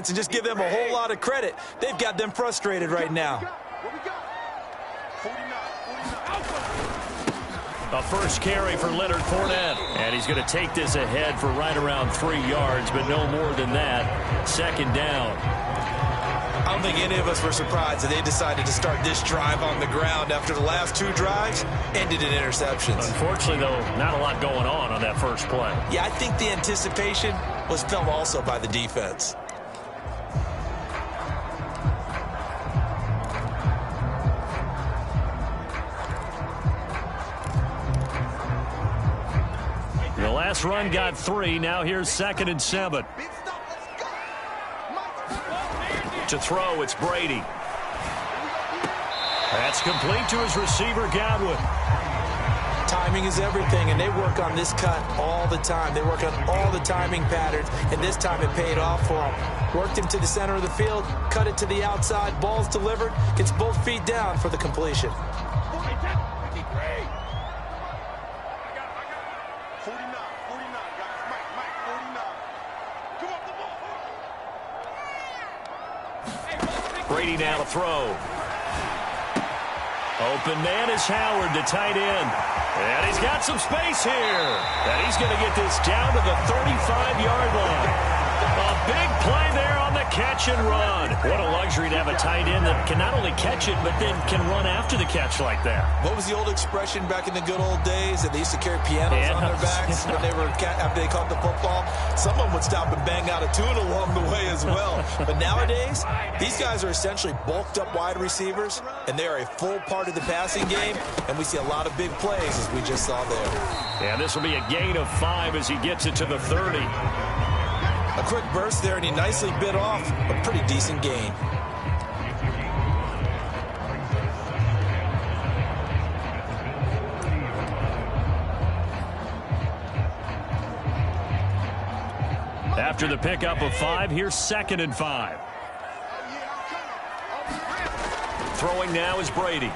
And just give them a whole lot of credit. They've got them frustrated right now. A first carry for Leonard Fournette. And he's going to take this ahead for right around 3 yards, but no more than that. Second down. I don't think any of us were surprised that they decided to start this drive on the ground after the last 2 drives ended in interceptions. Unfortunately, though, not a lot going on that first play. Yeah, I think the anticipation was felt also by the defense. The last run got 3. Now here's 2nd and 7. To throw, it's Brady. That's complete to his receiver, Godwin. Timing is everything, and they work on this cut all the time. They work on all the timing patterns, and this time it paid off for them. Worked him to the center of the field, cut it to the outside, ball's delivered, gets both feet down for the completion. Brady now to throw. Open man is Howard, the tight end. And he's got some space here. And he's going to get this down to the 35-yard line. A big play there on the catch and run. What a luxury to have a tight end that can not only catch it, but then can run after the catch like that. What was the old expression back in the good old days that they used to carry pianos on their backs when they were after they caught the football? Someone would stop and bang out a tune along the way as well. But nowadays, these guys are essentially bulked up wide receivers, and they are a full part of the passing game, and we see a lot of big plays as we just saw there. Yeah, this will be a gain of 5 as he gets it to the 30. A quick burst there, and he nicely bit off a pretty decent gain. After the pickup of 5, here's 2nd and 5. Throwing now is Brady.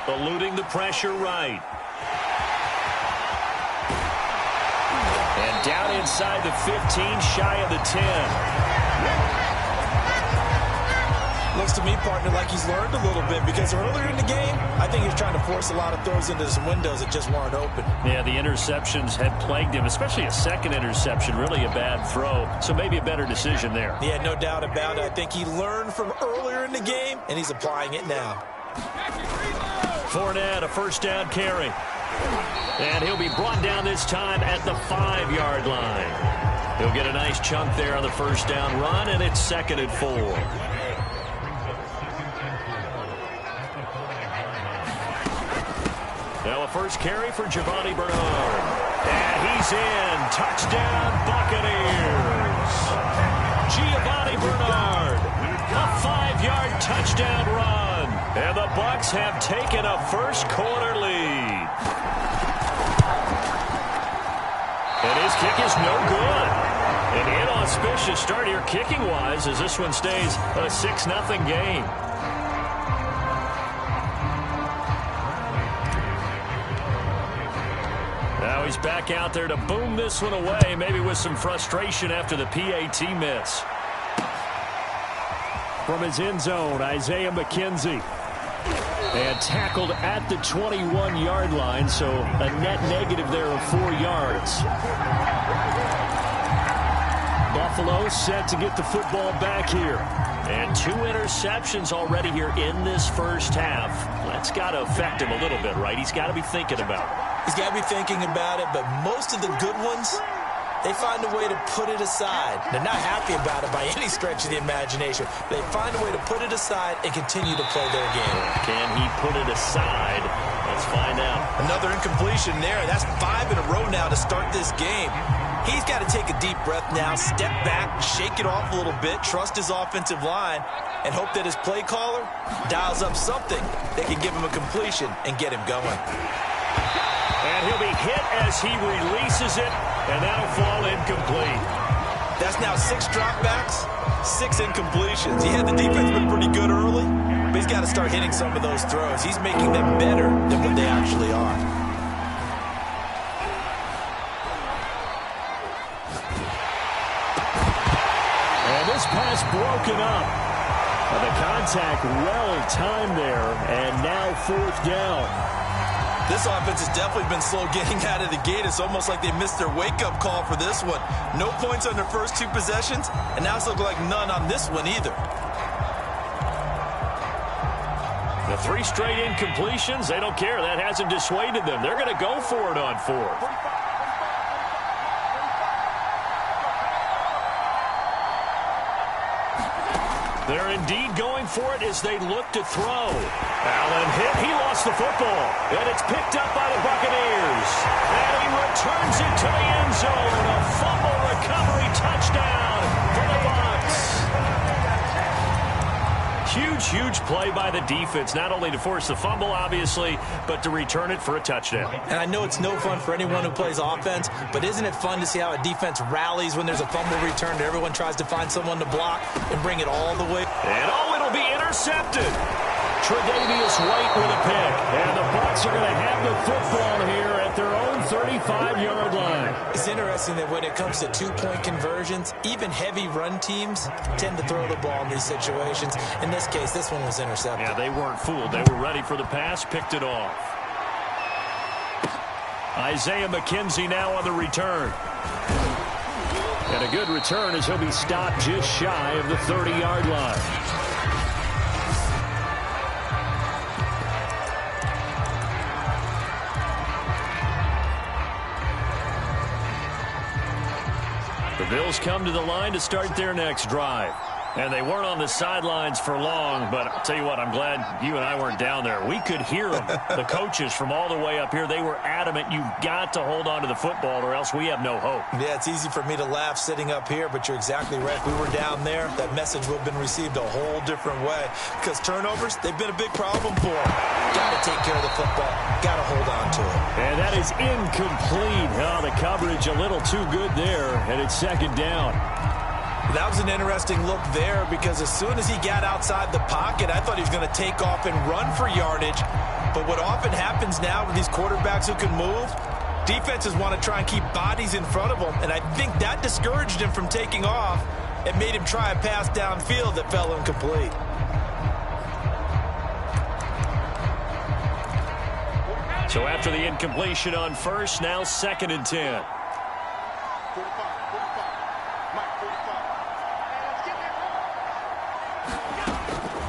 Eluding the pressure right. And down inside the 15, shy of the 10. Looks to me, partner, like he's learned a little bit, because earlier in the game, I think he was trying to force a lot of throws into some windows that just weren't open. Yeah, the interceptions had plagued him, especially a second interception, really a bad throw. So maybe a better decision there. Yeah, no doubt about it. I think he learned from earlier in the game, and he's applying it now. Fournette, a first down carry. And he'll be brought down this time at the 5-yard line. He'll get a nice chunk there on the first down run, and it's 2nd and 4. Now a first carry for Giovanni Bernard. And he's in. Touchdown, Buccaneers. Giovanni Bernard. A 5-yard touchdown run. And the Bucs have taken a first-quarter lead. And his kick is no good. An inauspicious start here kicking-wise as this one stays a 6-0 game. Now he's back out there to boom this one away, maybe with some frustration after the PAT miss. From his end zone, Isaiah McKenzie. And tackled at the 21-yard line, so a net negative there of 4 yards. Buffalo set to get the football back here. And 2 interceptions already here in this first half. That's got to affect him a little bit, right? He's got to be thinking about it. He's got to be thinking about it, but most of the good ones, they find a way to put it aside. They're not happy about it by any stretch of the imagination. They find a way to put it aside and continue to play their game. Can he put it aside? Let's find out. Another incompletion there. That's 5 in a row now to start this game. He's got to take a deep breath now, step back, shake it off a little bit, trust his offensive line, and hope that his play caller dials up something that can give him a completion and get him going. And he'll be hit as he releases it, and that'll fall incomplete. That's now 6 dropbacks, 6 incompletions. He had the defense been pretty good early, but he's got to start hitting some of those throws. He's making them better than what they actually are. pass broken up. The contact well-timed there, and now 4th down. This offense has definitely been slow getting out of the gate. It's almost like they missed their wake-up call for this one. No points on their first 2 possessions, and now it's looking like none on this one either. The 3 straight incompletions, they don't care. That hasn't dissuaded them. They're going to go for it on 4th. They're indeed going for it as they look to throw. Allen hit. He lost the football. And it's picked up by the Buccaneers. And he returns it to the end zone. A fumble recovery touchdown for the Bucs. Huge play by the defense, not only to force the fumble, obviously, but to return it for a touchdown. And I know it's no fun for anyone who plays offense, but isn't it fun to see how a defense rallies when there's a fumble return and everyone tries to find someone to block and bring it all the way? And it'll be intercepted. Tre'Davious White with a pick. And the Bucs are going to have the football here at their own 35-yard line. It's interesting that when it comes to 2-point conversions, even heavy run teams tend to throw the ball in these situations. In this case, this one was intercepted. Yeah, they weren't fooled. They were ready for the pass, picked it off. Isaiah McKenzie now on the return. And a good return as he'll be stopped just shy of the 30-yard line. The Bills come to the line to start their next drive. And they weren't on the sidelines for long, but I'll tell you what, I'm glad you and I weren't down there. We could hear them, the coaches from all the way up here. They were adamant, you've got to hold on to the football or else we have no hope. Yeah, it's easy for me to laugh sitting up here, but you're exactly right. If we were down there, that message would have been received a whole different way. Because turnovers, they've been a big problem for them. Got to take care of the football. Got to hold on to it. And that is incomplete. Oh, the coverage a little too good there, and it's 2nd down. That was an interesting look there because as soon as he got outside the pocket, I thought he was going to take off and run for yardage. But what often happens now with these quarterbacks who can move, defenses want to try and keep bodies in front of them. And I think that discouraged him from taking off and made him try a pass downfield that fell incomplete. So after the incompletion on first, now 2nd and 10.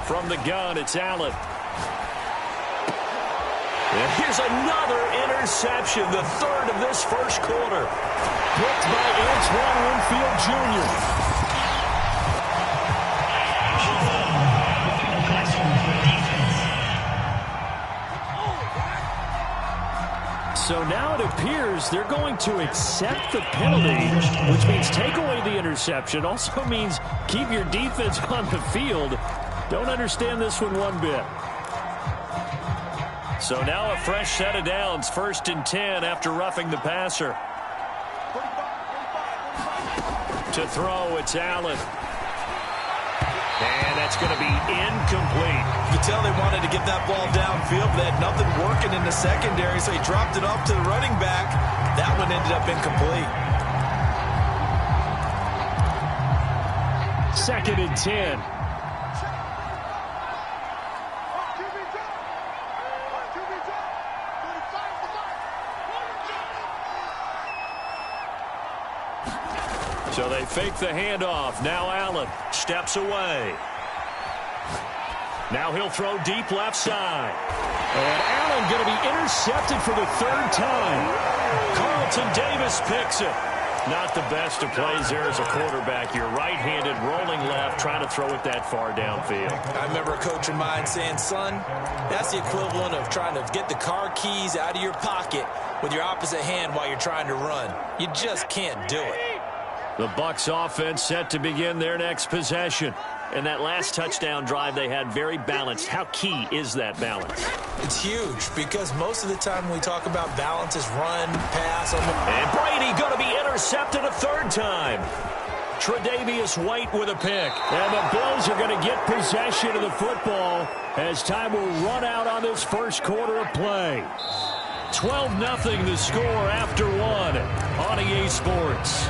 From the gun, it's Allen. And here's another interception, the 3rd of this first quarter. Picked by Antoine Winfield Jr. So now it appears they're going to accept the penalty, which means take away the interception. Also means keep your defense on the field. Don't understand this one bit. So now a fresh set of downs, 1st and 10 after roughing the passer. To throw, it's Allen. And that's going to be incomplete. You can tell they wanted to get that ball downfield, but they had nothing working in the secondary, so he dropped it off to the running back. That one ended up incomplete. 2nd and 10. So they fake the handoff. Now Allen steps away. Now he'll throw deep left side. And Allen going to be intercepted for the 3rd time. Carlton Davis picks it. Not the best of plays there as a quarterback. You're right-handed, rolling left, trying to throw it that far downfield. I remember a coach of mine saying, son, that's the equivalent of trying to get the car keys out of your pocket with your opposite hand while you're trying to run. You just can't do it. The Bucs offense set to begin their next possession. And that last touchdown drive they had very balanced. How key is that balance? It's huge because most of the time when we talk about balance is run, pass. And Brady going to be intercepted a 3rd time. Tre'Davious White with a pick. And the Bills are going to get possession of the football as time will run out on this first quarter of play. 12-0 the score after 1 on EA Sports.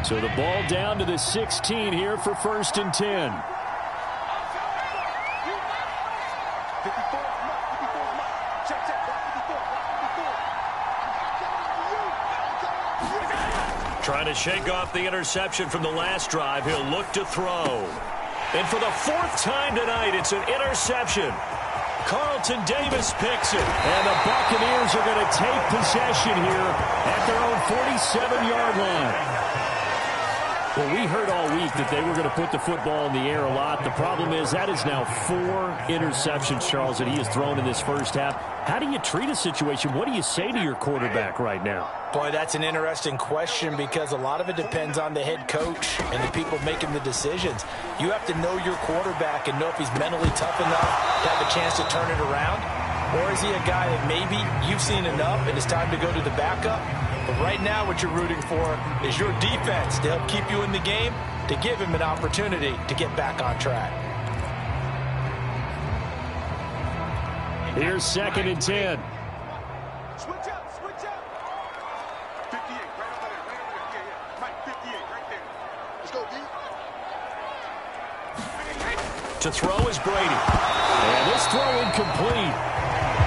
So the ball down to the 16 here for 1st and 10. Trying to shake off the interception from the last drive. He'll look to throw. And for the 4th time tonight, it's an interception. Carlton Davis picks it. And the Buccaneers are going to take possession here at their own 47-yard line. Well, we heard all week that they were going to put the football in the air a lot. The problem is that is now 4 interceptions, Charles, that he has thrown in this first half. How do you treat a situation? What do you say to your quarterback right now? Boy, that's an interesting question because a lot of it depends on the head coach and the people making the decisions. You have to know your quarterback and know if he's mentally tough enough to have a chance to turn it around. Or is he a guy that maybe you've seen enough and it's time to go to the backup? But right now what you're rooting for is your defense to help keep you in the game, to give him an opportunity to get back on track. Here's 2nd and 10. Switch up. 58, right over there. Yeah. Mike, 58, right there. Let's go, D. To throw is Brady. And this throw incomplete.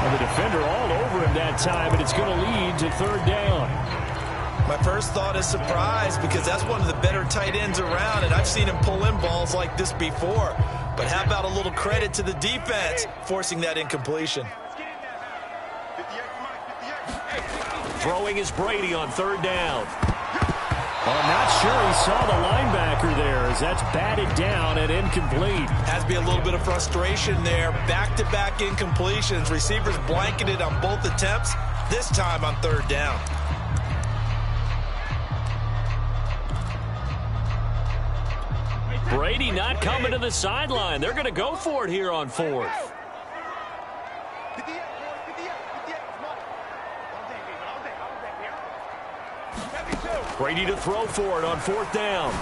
And the defender all over him that time, and it's going to lead to 3rd down. My first thought is surprise because that's one of the better tight ends around, and I've seen him pull in balls like this before. But how about a little credit to the defense forcing that incompletion? Throwing is Brady on 3rd down. Well, I'm not sure he saw the linebacker there as that's batted down and incomplete. Has to be a little bit of frustration there. Back-to-back incompletions. Receivers blanketed on both attempts, this time on 3rd down. Brady not coming to the sideline. They're going to go for it here on 4th. Brady to throw for it on 4th down.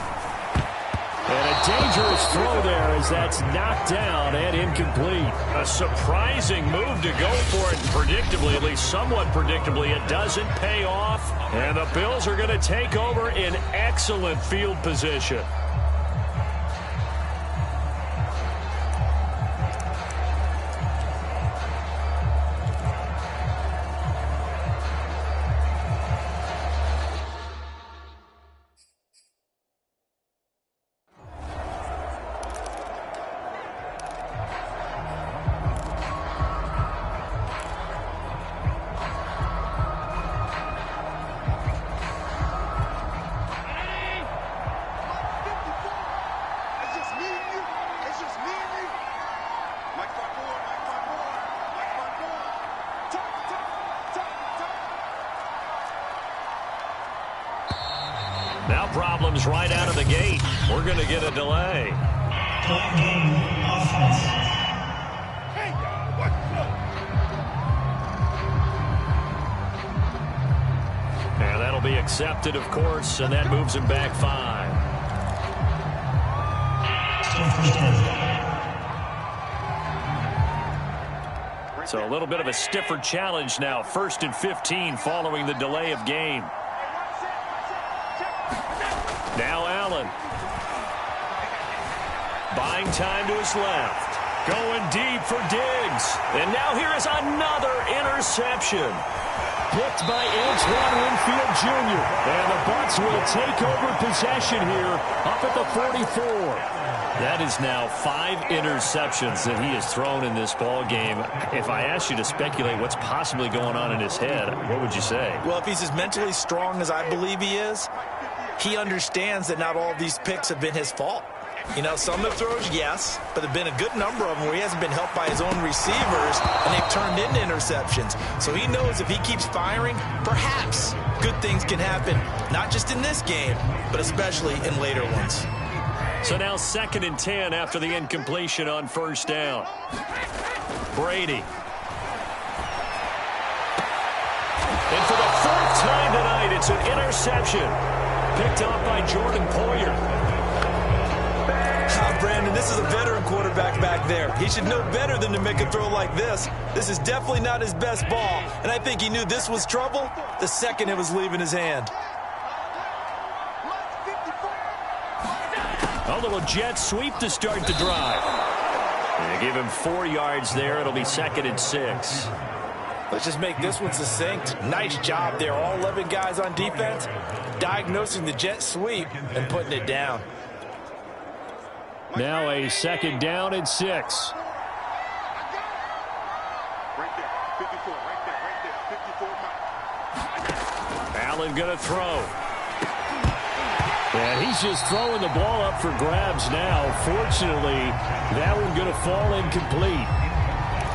And a dangerous throw there as that's knocked down and incomplete. A surprising move to go for it. Predictably, at least somewhat predictably, it doesn't pay off. And the Bills are going to take over in excellent field position. Now problems right out of the gate. We're going to get a delay. And that'll be accepted, of course, and that moves him back 5. So a little bit of a stiffer challenge now. 1st and 15 following the delay of game. Now Allen. Buying time to his left. Going deep for Diggs. And now here is another interception. Picked by Antoine Winfield Jr. And the Bucs will take over possession here up at the 44. That is now 5 interceptions that he has thrown in this ball game. If I asked you to speculate what's possibly going on in his head, what would you say? Well, if he's as mentally strong as I believe he is, he understands that not all of these picks have been his fault. You know, some of the throws, yes, but there have been a good number of them where he hasn't been helped by his own receivers, and they've turned into interceptions. So he knows if he keeps firing, perhaps good things can happen, not just in this game, but especially in later ones. So now 2nd and 10 after the incompletion on 1st down. Brady. And for the 4th time tonight, it's an interception. Picked off by Jordan Poyer. Brandon, this is a veteran quarterback back there. He should know better than to make a throw like this. This is definitely not his best ball, and I think he knew this was trouble the second it was leaving his hand. A little jet sweep to start the drive. They give him 4 yards there. It'll be 2nd and 6. Let's just make this one succinct. Nice job there. All 11 guys on defense diagnosing the jet sweep and putting it down. Now a 2nd down and 6. Right there, 54, right there, 54. Allen going to throw. And he's just throwing the ball up for grabs now. Fortunately, that one going to fall incomplete.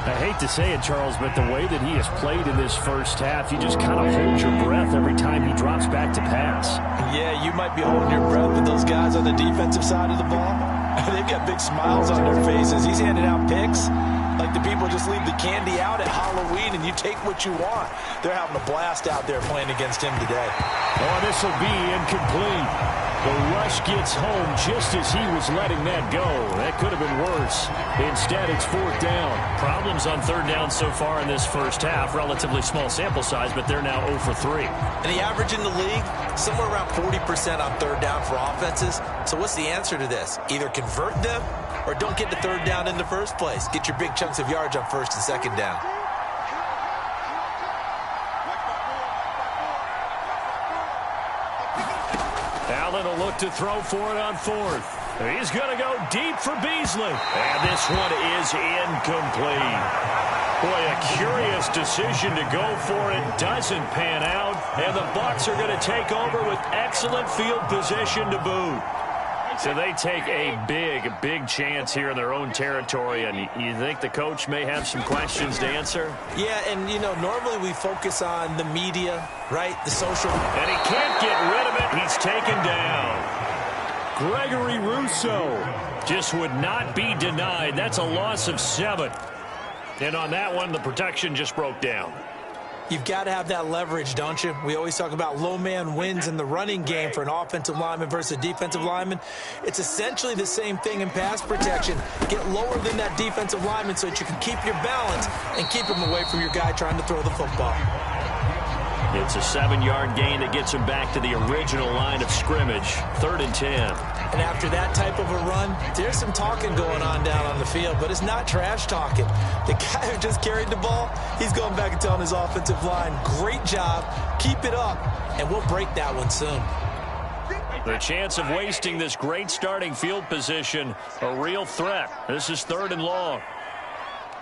I hate to say it, Charles, but the way that he has played in this first half, you just kind of hold your breath every time he drops back to pass. Yeah, you might be holding your breath, but those guys on the defensive side of the ball, they've got big smiles on their faces. He's handing out picks like the people just leave the candy out at Halloween and you take what you want. They're having a blast out there playing against him today. Oh, this will be incomplete. The rush gets home just as he was letting that go. That could have been worse. Instead, it's 4th down. Problems on 3rd down so far in this first half. Relatively small sample size, but they're now 0 for 3. And the average in the league, somewhere around 40% on 3rd down for offenses. So what's the answer to this? Either convert them or don't get to 3rd down in the first place. Get your big chunks of yards on 1st and 2nd down. Allen will look to throw for it on 4th. He's going to go deep for Beasley. And this one is incomplete. Boy, a curious decision to go for it. Doesn't pan out. And the Bucs are going to take over with excellent field position to boot. So they take a big chance here in their own territory. And you think the coach may have some questions to answer? Yeah, and, you know, normally we focus on the media, right, the social. And he can't get rid of it. He's taken down. Gregory Rousseau just would not be denied. That's a loss of 7. And on that one, the protection just broke down. You've got to have that leverage, don't you? We always talk about low man wins in the running game for an offensive lineman versus a defensive lineman. It's essentially the same thing in pass protection. Get lower than that defensive lineman so that you can keep your balance and keep him away from your guy trying to throw the football. It's a 7-yard gain that gets him back to the original line of scrimmage. 3rd and 10. And after that type of a run, there's some talking going on down on the field, but it's not trash talking. The guy who just carried the ball, he's going back and telling his offensive line, great job, keep it up, and we'll break that one soon. The chance of wasting this great starting field position, a real threat. This is 3rd and long.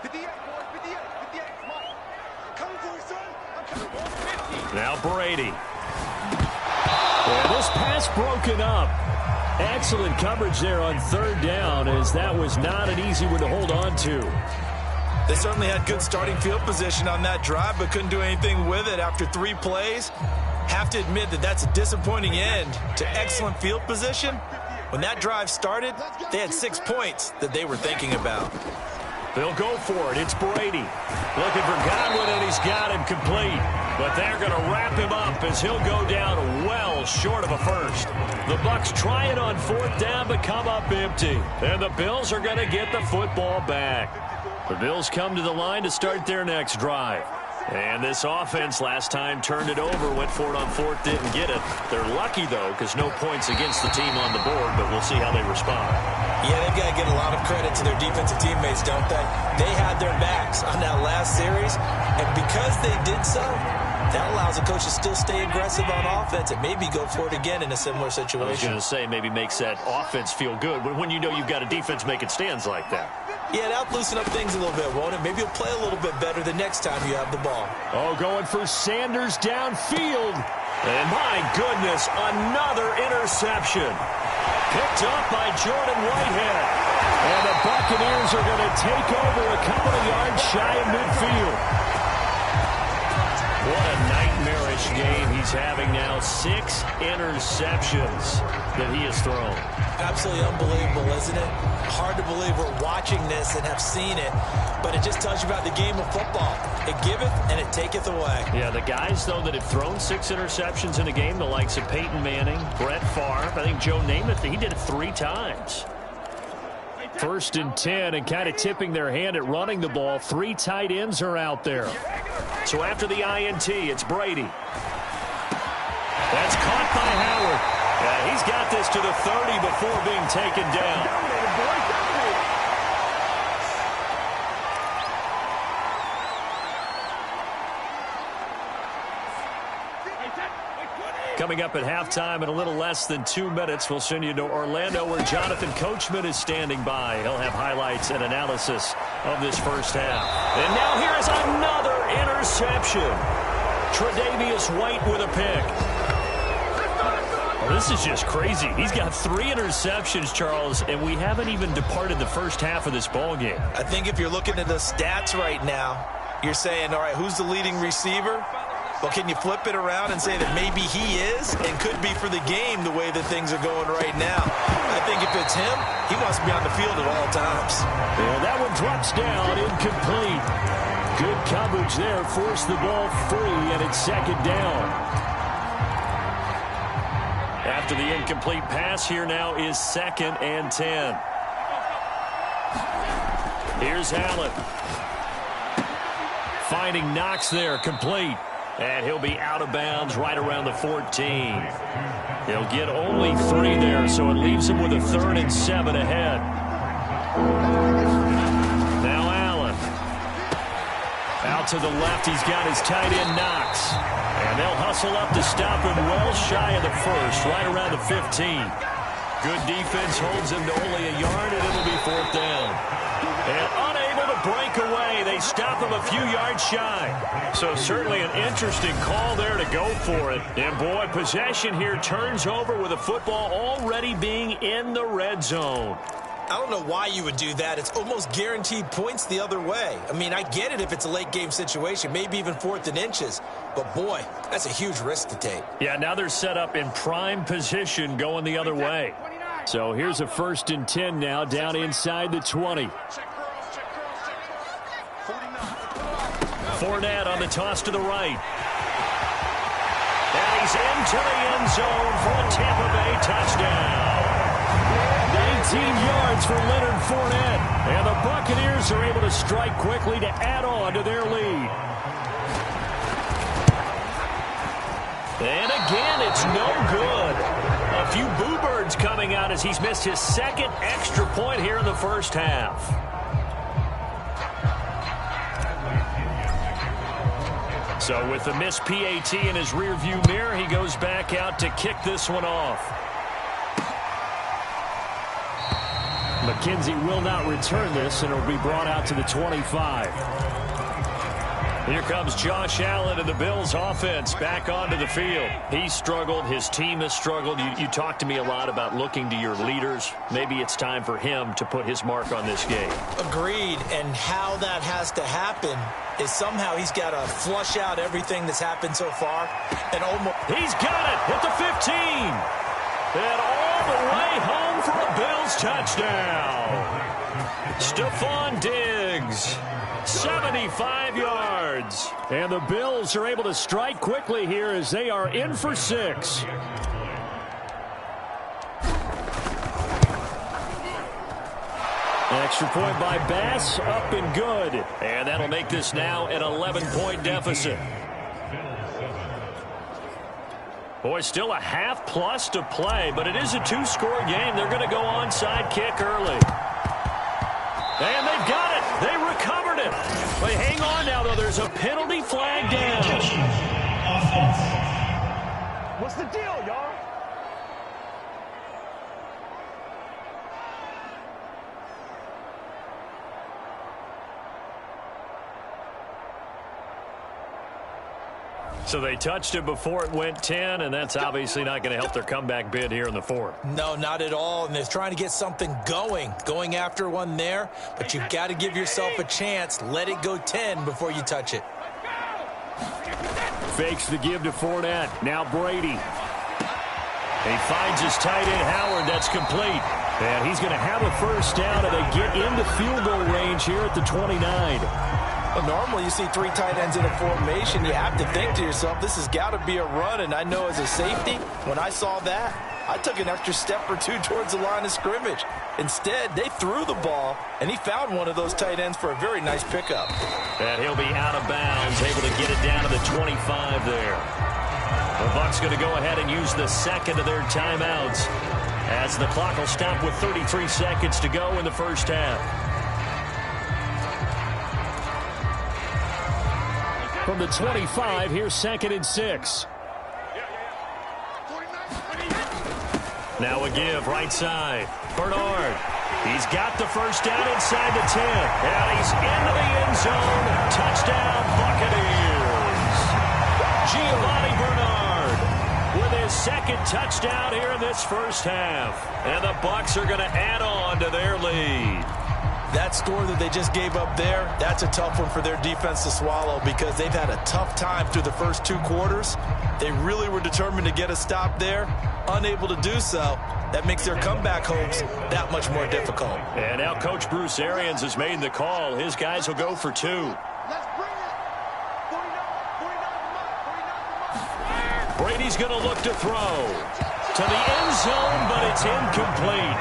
58, boys, 58, 58. Come on. I'm coming for you, son. I'm coming for you. 50. Now Brady. And this pass broken up. Excellent coverage there on 3rd down, as that was not an easy one to hold on to. They certainly had good starting field position on that drive, but couldn't do anything with it after 3 plays. Have to admit that that's a disappointing end to excellent field position. When that drive started, they had 6 points that they were thinking about. They'll go for it. It's Brady. Looking for Godwin, and he's got him complete. But they're going to wrap him up as he'll go down well short of a first. The Bucs try it on 4th down, but come up empty. And the Bills are going to get the football back. The Bills come to the line to start their next drive. And this offense last time turned it over, went for it on 4th, didn't get it. They're lucky, though, because no points against the team on the board, but we'll see how they respond. Yeah, they've got to get a lot of credit to their defensive teammates, don't they? They had their backs on that last series, and because they did so, that allows the coach to still stay aggressive on offense and maybe go for it again in a similar situation. I was going to say, maybe makes that offense feel good when you know you've got a defense making stands like that. Yeah, that'll loosen up things a little bit, won't it? Maybe you'll play a little bit better the next time you have the ball. Oh, going for Sanders downfield. And my goodness, another interception. Picked up by Jordan Whitehead. And the Buccaneers are going to take over a couple of yards shy of midfield. What a nightmarish game he's having now. 6 interceptions that he has thrown. Absolutely unbelievable, isn't it? Hard to believe we're watching this and have seen it, but it just tells you about the game of football. It giveth and it taketh away. Yeah, the guys, though, that have thrown 6 interceptions in a game, the likes of Peyton Manning, Brett Favre, I think Joe Namath, he did it 3 times. 1st and 10, and kind of tipping their hand at running the ball. 3 tight ends are out there. So after the INT, it's Brady. That's caught by Howard. He's got this to the 30 before being taken down. Coming up at halftime in a little less than 2 minutes, we'll send you to Orlando where Jonathan Coachman is standing by. He'll have highlights and analysis of this first half. And now here is another interception. Tre'Davious White with a pick. Well, this is just crazy. He's got 3 interceptions, Charles, and we haven't even departed the first half of this ballgame. I think if you're looking at the stats right now, you're saying, all right, who's the leading receiver? Well, can you flip it around and say that maybe he is and could be for the game the way that things are going right now? I think if it's him, he wants to be on the field at all times. And that one drops down, incomplete. Good coverage there, forced the ball free, and it's second down. After the incomplete pass, here now is 2nd and 10. Here's Allen. Finding Knox there, complete. And he'll be out of bounds right around the 14. He'll get only 3 there, so it leaves him with a 3rd and 7 ahead. Now Allen. Out to the left, he's got his tight end Knox. And they'll hustle up to stop him well shy of the 1st, right around the 15. Good defense holds him to only a yard, and it'll be 4th down. And unable to break away, they stop him a few yards shy. So certainly an interesting call there to go for it. And boy, possession here turns over with the football already being in the red zone. I don't know why you would do that. It's almost guaranteed points the other way. I mean, I get it if it's a late game situation, maybe even 4th and inches. But boy, that's a huge risk to take. Yeah, now they're set up in prime position going the other way. So here's a 1st and 10 now down inside the 20. Fournette on the toss to the right. And he's into the end zone for a Tampa Bay touchdown. 19 yards for Leonard Fournette. And the Buccaneers are able to strike quickly to add on to their lead. And again, it's no good. A few boo birds coming out as he's missed his 2nd extra point here in the first half. So with the missed PAT in his rearview mirror, he goes back out to kick this one off. McKenzie will not return this, and it'll be brought out to the 25. Here comes Josh Allen and the Bills offense back onto the field. He's struggled. His team has struggled. You talk to me a lot about looking to your leaders. Maybe it's time for him to put his mark on this game. Agreed. And how that has to happen is somehow he's got to flush out everything that's happened so far. And almost he's got it at the 15. And all the way home for a Bills touchdown. Stephon Diggs. 75 yards. And the Bills are able to strike quickly here as they are in for 6. Extra point by Bass, up and good. And that'll make this now an 11-point deficit. Boy, still a half plus to play, but it is a 2-score game. They're going to go onside kick early. And they've got it. They recovered it. But hang on now, though. There's a penalty flag down. What's the deal, y'all? So they touched it before it went 10, and that's obviously not going to help their comeback bid here in the 4th. No, not at all. And they're trying to get something going after one there. But you've got to give yourself a chance. Let it go 10 before you touch it. Fakes the give to Fournette. Now Brady. He finds his tight end Howard. That's complete. And he's going to have a first down, and they get into field goal range here at the 29. Well, normally you see 3 tight ends in a formation. You have to think to yourself, this has got to be a run. And I know as a safety, when I saw that, I took an extra step or 2 towards the line of scrimmage. Instead, they threw the ball, and he found one of those tight ends for a very nice pickup. And he'll be out of bounds, able to get it down to the 25 there. The Bucs going to go ahead and use the second of their timeouts as the clock will stop with 33 seconds to go in the first half. From the 25, here's 2nd and 6. Now a give right side. Bernard. He's got the first down inside the 10. And he's into the end zone. Touchdown, Buccaneers. Giovanni Bernard with his 2nd touchdown here in this first half. And the Bucs are going to add on to their lead. That score that they just gave up there, that's a tough one for their defense to swallow because they've had a tough time through the first 2 quarters. They really were determined to get a stop there, unable to do so. That makes their comeback hopes that much more difficult. And now Coach Bruce Arians has made the call. His guys will go for 2. Brady's going to look to throw to the end zone, but it's incomplete.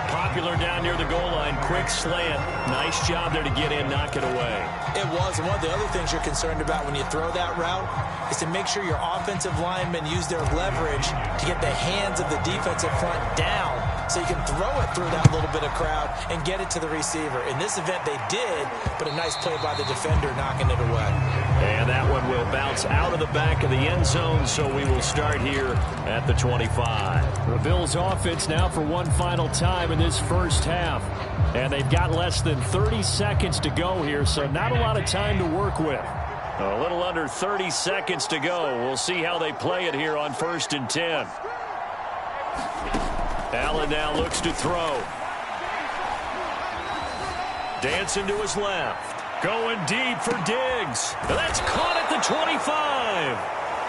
Popular down near the goal line. Quick slant. Nice job there to get in, knock it away. It was. And one of the other things you're concerned about when you throw that route is to make sure your offensive linemen use their leverage to get the hands of the defensive front down so you can throw it through that little bit of crowd and get it to the receiver. In this event, they did, but a nice play by the defender knocking it away. And that one will bounce out of the back of the end zone, so we will start here at the 25. The Bills offense now for one final time in this first half. And they've got less than 30 seconds to go here, so not a lot of time to work with. A little under 30 seconds to go. We'll see how they play it here on 1st and 10. Allen now looks to throw. Dancing to his left. Going deep for Diggs. That's caught at the 25.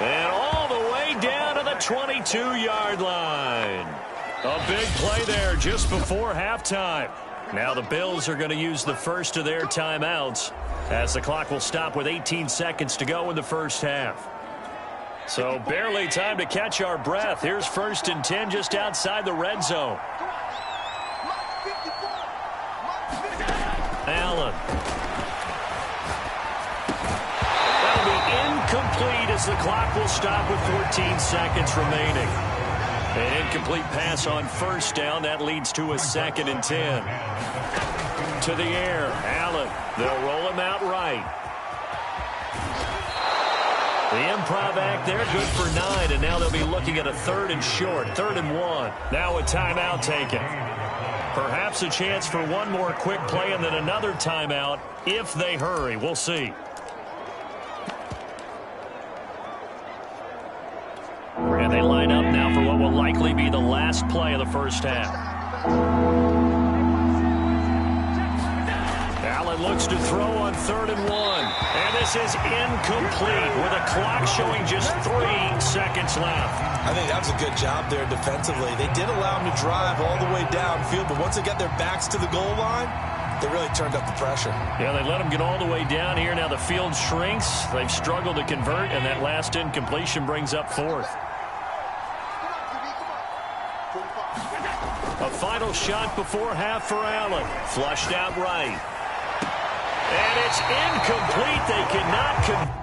And all the way down to the 22-yard line. A big play there just before halftime. Now the Bills are going to use the first of their timeouts as the clock will stop with 18 seconds to go in the first half. So barely time to catch our breath. Here's 1st and 10 just outside the red zone. Allen. That'll be incomplete as the clock will stop with 14 seconds remaining. An incomplete pass on 1st down. That leads to a 2nd and 10. To the air. Allen. They'll roll him out right. The improv act there, good for 9, and now they'll be looking at a 3rd and short, 3rd and 1. Now a timeout taken. Perhaps a chance for one more quick play and then another timeout if they hurry. We'll see. And they line up now for what will likely be the last play of the first half. Allen looks to throw on 3rd and 1. And this is incomplete with a clock showing just 3 seconds left. I think that was a good job there defensively. They did allow him to drive all the way downfield, but once they got their backs to the goal line, they really turned up the pressure. Yeah, they let them get all the way down here. Now the field shrinks. They've struggled to convert, and that last incompletion brings up 4th. A final shot before half for Allen. Flushed out right. And it's incomplete. They cannot convert.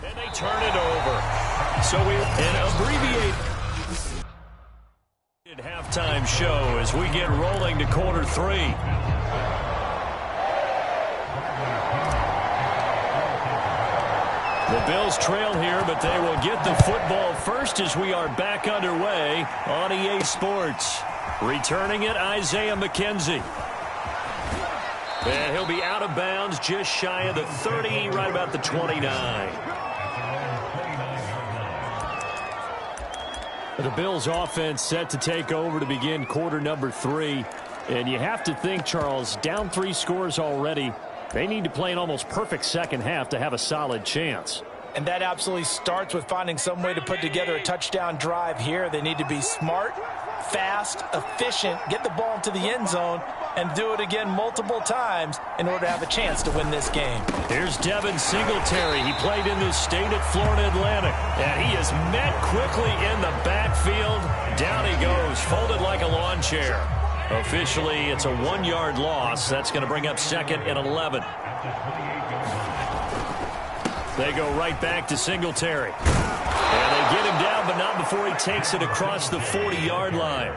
And they turn it over. So an abbreviated halftime show as we get rolling to quarter 3. The Bills trail here, but they will get the football first as we are back underway on EA Sports. Returning it, Isaiah McKenzie. And he'll be out of bounds just shy of the 30, right about the 29. The Bills offense set to take over to begin quarter number 3. And you have to think, Charles, down 3 scores already. They need to play an almost perfect second half to have a solid chance. And that absolutely starts with finding some way to put together a touchdown drive here. They need to be smart, fast, efficient, get the ball into the end zone, and do it again multiple times in order to have a chance to win this game. Here's Devin Singletary. He played in this state at Florida Atlantic. And he is met quickly in the backfield. Down he goes, folded like a lawn chair. Officially, it's a 1-yard loss. That's going to bring up 2nd and 11. They go right back to Singletary. And they get him down, but not before he takes it across the 40-yard line.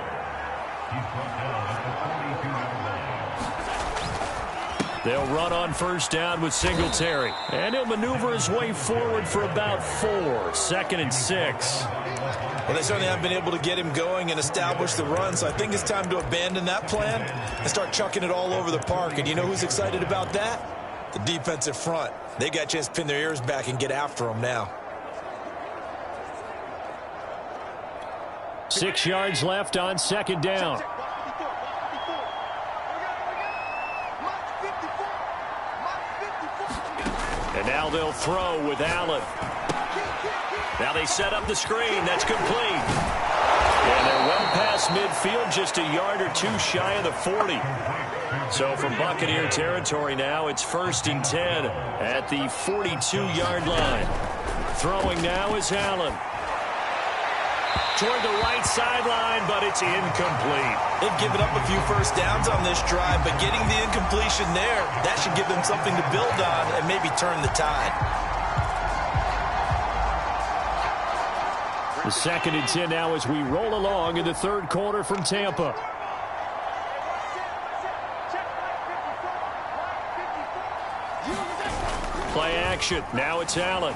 They'll run on first down with Singletary. And he'll maneuver his way forward for about 4. 2nd and 6. Well, they certainly haven't been able to get him going and establish the run, so I think it's time to abandon that plan and start chucking it all over the park. And you know who's excited about that? The defensive front. They got a chance to pin their ears back and get after him now. 6 yards left on 2nd down. And now they'll throw with Allen. Now they set up the screen. That's complete. And they're well past midfield, just a yard or 2 shy of the 40. So from Buccaneer territory now, it's 1st and 10 at the 42-yard line. Throwing now is Allen. Toward the right sideline, but it's incomplete. They've given up a few first downs on this drive, but getting the incompletion there, that should give them something to build on and maybe turn the tide. The 2nd and 10 now as we roll along in the 3rd quarter from Tampa. Play action. Now it's Allen.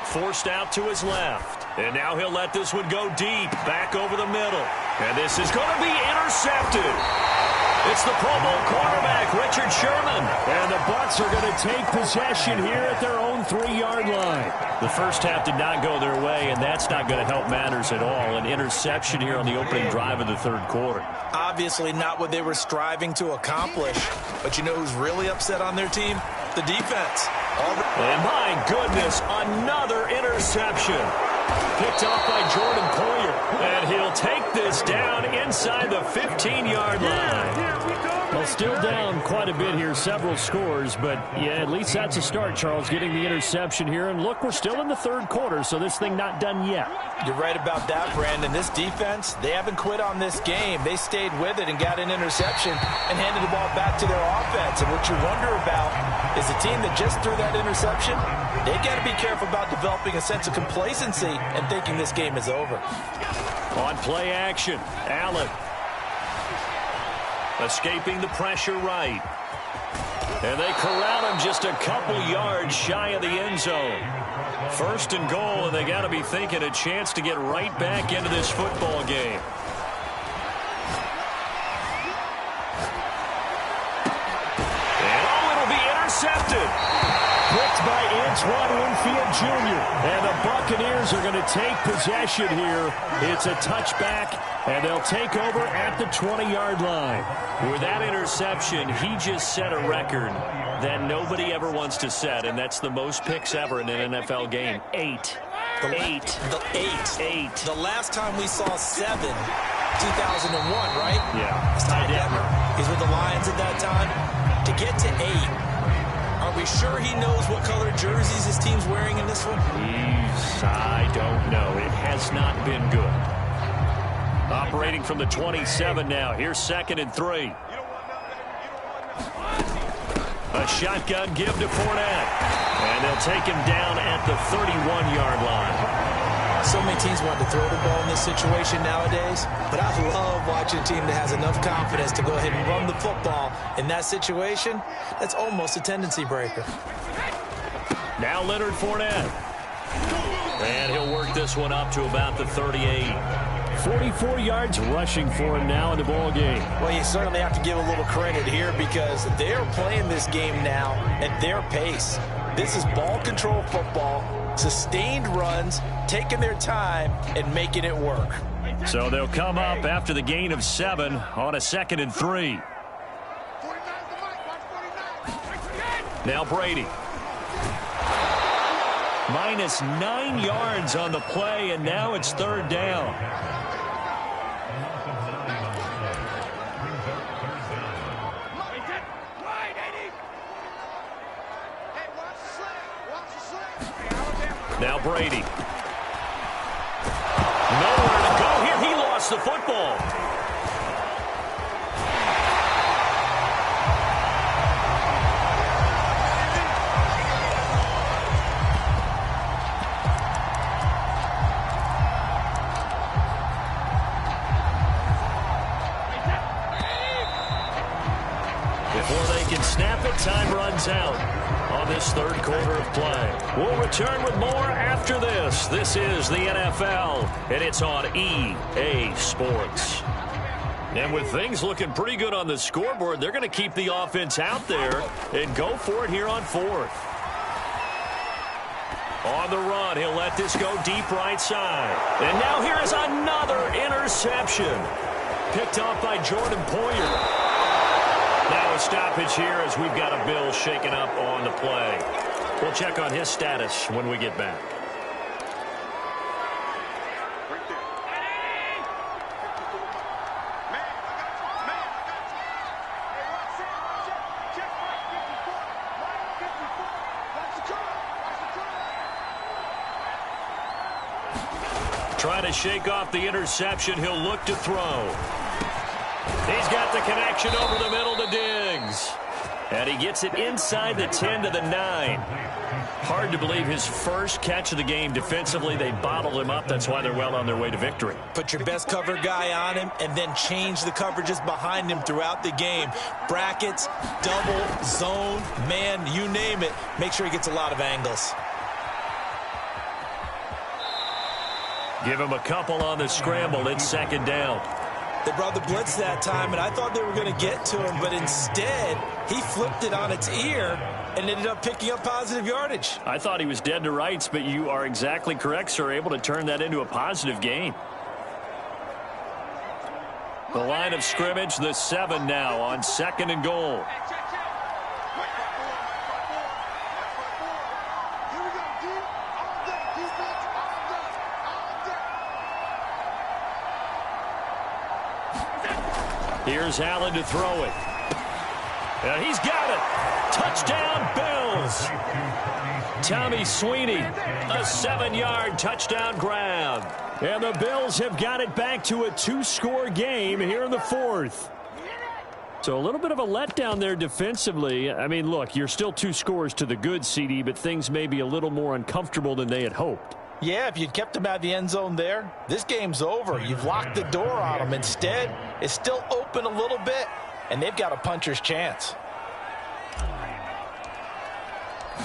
Forced out to his left. And now he'll let this one go deep, back over the middle. And this is going to be intercepted. It's the Pro Bowl quarterback, Richard Sherman. And the Bucs are going to take possession here at their own 3-yard line. The first half did not go their way, and that's not going to help matters at all. An interception here on the opening drive of the 3rd quarter. Obviously not what they were striving to accomplish. But you know who's really upset on their team? The defense. And my goodness, another interception. Picked off by Jordan Poyer. And he'll take this down inside the 15-yard line. Well, still down quite a bit here, several scores, but yeah, at least that's a start, Charles, getting the interception here. And look, we're still in the 3rd quarter, so this thing not done yet. You're right about that, Brandon. This defense, they haven't quit on this game. They stayed with it and got an interception and handed the ball back to their offense. And what you wonder about is the team that just threw that interception, they got to be careful about developing a sense of complacency and thinking this game is over. On play action, Allen. Escaping the pressure right. And they corral him just a couple yards shy of the end zone. 1st and goal, and they got to be thinking a chance to get right back into this football game. And it'll be intercepted. Picked by Antoine Winfield Jr. And the Buccaneers are going to take possession here. It's a touchback, and they'll take over at the 20-yard line. With that interception, he just set a record that nobody ever wants to set, and that's the most picks ever in an NFL game. 8. Eight. The last time we saw 7, 2001, right? Yeah. It's Ty Detmer. He's with the Lions at that time. To get to 8. Are we sure he knows what color jerseys his team's wearing in this one? I don't know. It has not been good. Operating from the 27 now. Here's 2nd and 3. A shotgun give to Fournette. And they'll take him down at the 31-yard line. So many teams want to throw the ball in this situation nowadays, but I love watching a team that has enough confidence to go ahead and run the football. In that situation, that's almost a tendency breaker. Now Leonard Fournette. And he'll work this one up to about the 38. 44 yards rushing for him now in the ball game. Well, you certainly have to give a little credit here because they're playing this game now at their pace. This is ball control football, sustained runs, taking their time and making it work. So they'll come up after the gain of 7 on a 2nd and 3. Now Brady. Minus 9 yards on the play, and now it's 3rd down. Now Brady. Nowhere to go here. He lost the football. time runs out on this third quarter of play. We'll return with more after this. This is the NFL, and it's on EA Sports. And with things looking pretty good on the scoreboard, they're going to keep the offense out there and go for it here on fourth. On the run, he'll let this go deep right side. And now here is another interception. Picked off by Jordan Poyer. Now a stoppage here as we've got a Bill shaken up on the play. We'll check on his status when we get back. Trying to shake off the interception. He'll look to throw. He's got the connection over the middle to Diggs. And he gets it inside the 10 to the 9. Hard to believe his first catch of the game defensively. They bottled him up. That's why they're well on their way to victory. Put your best cover guy on him and then change the coverages behind him throughout the game. Brackets, double, zone, man, you name it. Make sure he gets a lot of angles. Give him a couple on the scramble. It's second down. They brought the blitz that time, and I thought they were going to get to him, but instead, he flipped it on its ear and ended up picking up positive yardage. I thought he was dead to rights, but you are exactly correct, sir. Able to turn that into a positive gain. The line of scrimmage, the 7 now on second and goal. Here's Allen to throw it. And he's got it. Touchdown, Bills. Tommy Sweeney, a 7-yard touchdown grab. And the Bills have got it back to a 2-score game here in the fourth. So a little bit of a letdown there defensively. I mean, look, you're still 2 scores to the good, CD, but things may be a little more uncomfortable than they had hoped. Yeah, if you'd kept him out of the end zone there, this game's over. You've locked the door on him. Instead, it's still open a little bit, and they've got a puncher's chance. Oh,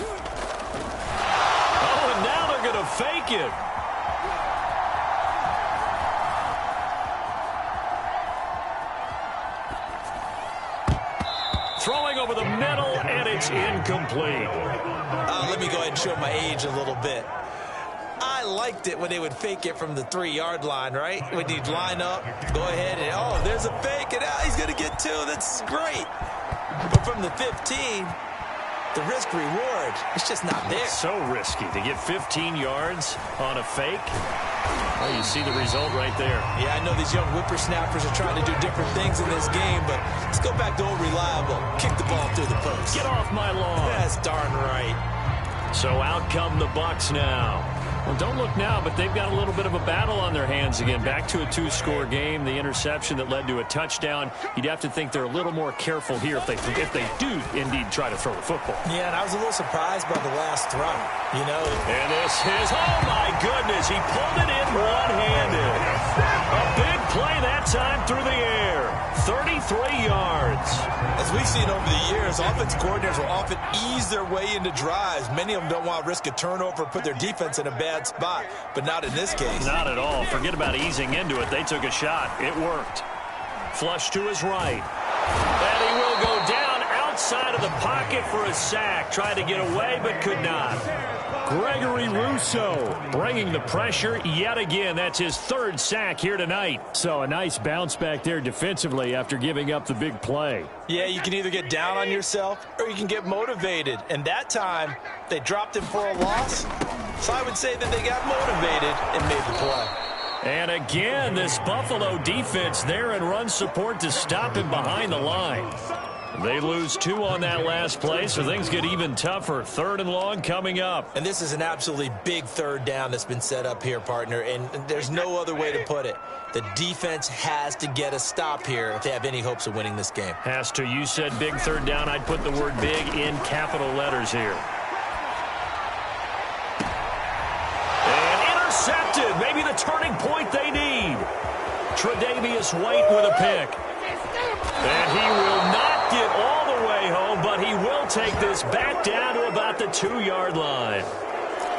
and now they're going to fake it. Throwing over the middle, and it's incomplete. Let me go ahead and show my age a little bit. I liked it when they would fake it from the 3-yard line, right? When you'd line up, go ahead, and oh, there's a fake, and he's going to get 2. That's great. But from the 15, the risk-reward, it's just not there. It's so risky to get 15 yards on a fake. Well, you see the result right there. Yeah, I know these young whippersnappers are trying to do different things in this game, but let's go back to old reliable. Kick the ball through the post. Get off my lawn. That's darn right. So out come the Bucs now. Well, don't look now, but they've got a little bit of a battle on their hands again. Back to a 2-score game. The interception that led to a touchdown. You'd have to think they're a little more careful here if they do indeed try to throw the football. Yeah, and I was a little surprised by the last throw. You know. And this is, oh my goodness, he pulled it in one-handed. A big play that time through the air. 33 yards. As we've seen over the years, offensive coordinators will often ease their way into drives. Many of them don't want to risk a turnover or put their defense in a bad spot, but not in this case. Not at all. Forget about easing into it. They took a shot. It worked. Flush to his right. And he will go down outside of the pocket for a sack. Tried to get away, but could not. Gregory Rousseau bringing the pressure yet again. That's his 3rd sack here tonight. So a nice bounce back there defensively after giving up the big play. Yeah, you can either get down on yourself or you can get motivated. And that time, they dropped him for a loss. So I would say that they got motivated and made the play. And again, this Buffalo defense there in run support to stop him behind the line. They lose 2 on that last play, so things get even tougher. 3rd and long coming up. And this is an absolutely big 3rd down that's been set up here, partner, and there's no other way to put it. The defense has to get a stop here if they have any hopes of winning this game. Has to. You said big 3rd down. I'd put the word big in capital letters here. And intercepted. Maybe the turning point they need. Tre'Davious White with a pick. And he will not get all the way home, but but he will take this back down to about the 2-yard line.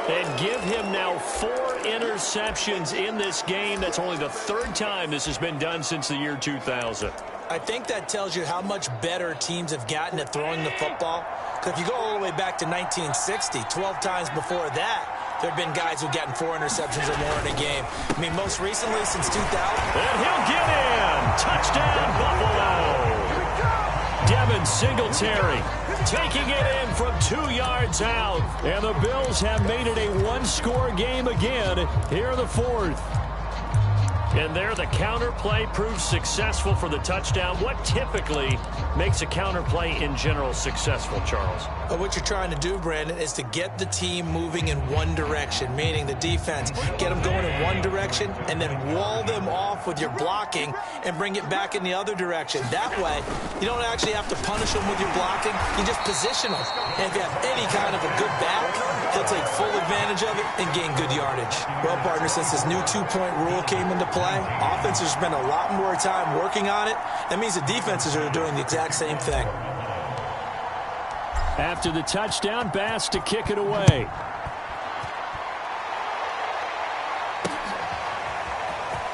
And give him now 4 interceptions in this game. That's only the 3rd time this has been done since the year 2000. I think that tells you how much better teams have gotten at throwing the football. Because if you go all the way back to 1960, 12 times before that, there have been guys who've gotten 4 interceptions or more in a game. I mean, most recently since 2000. And he'll get in. Touchdown, Buffalo. Devin Singletary taking it in from 2 yards out. And the Bills have made it a 1-score game again here in the 4th. And there the counter play proves successful for the touchdown. What typically makes a counter play in general successful, Charles? But what you're trying to do, Brandon, is to get the team moving in one direction, meaning the defense, get them going in one direction and then wall them off with your blocking and bring it back in the other direction. That way, you don't actually have to punish them with your blocking. You just position them. And if you have any kind of a good back, they'll take full advantage of it and gain good yardage. Well, partner, since this new 2-point rule came into play, offenses spend a lot more time working on it. That means the defenses are doing the exact same thing. After the touchdown, Bass to kick it away.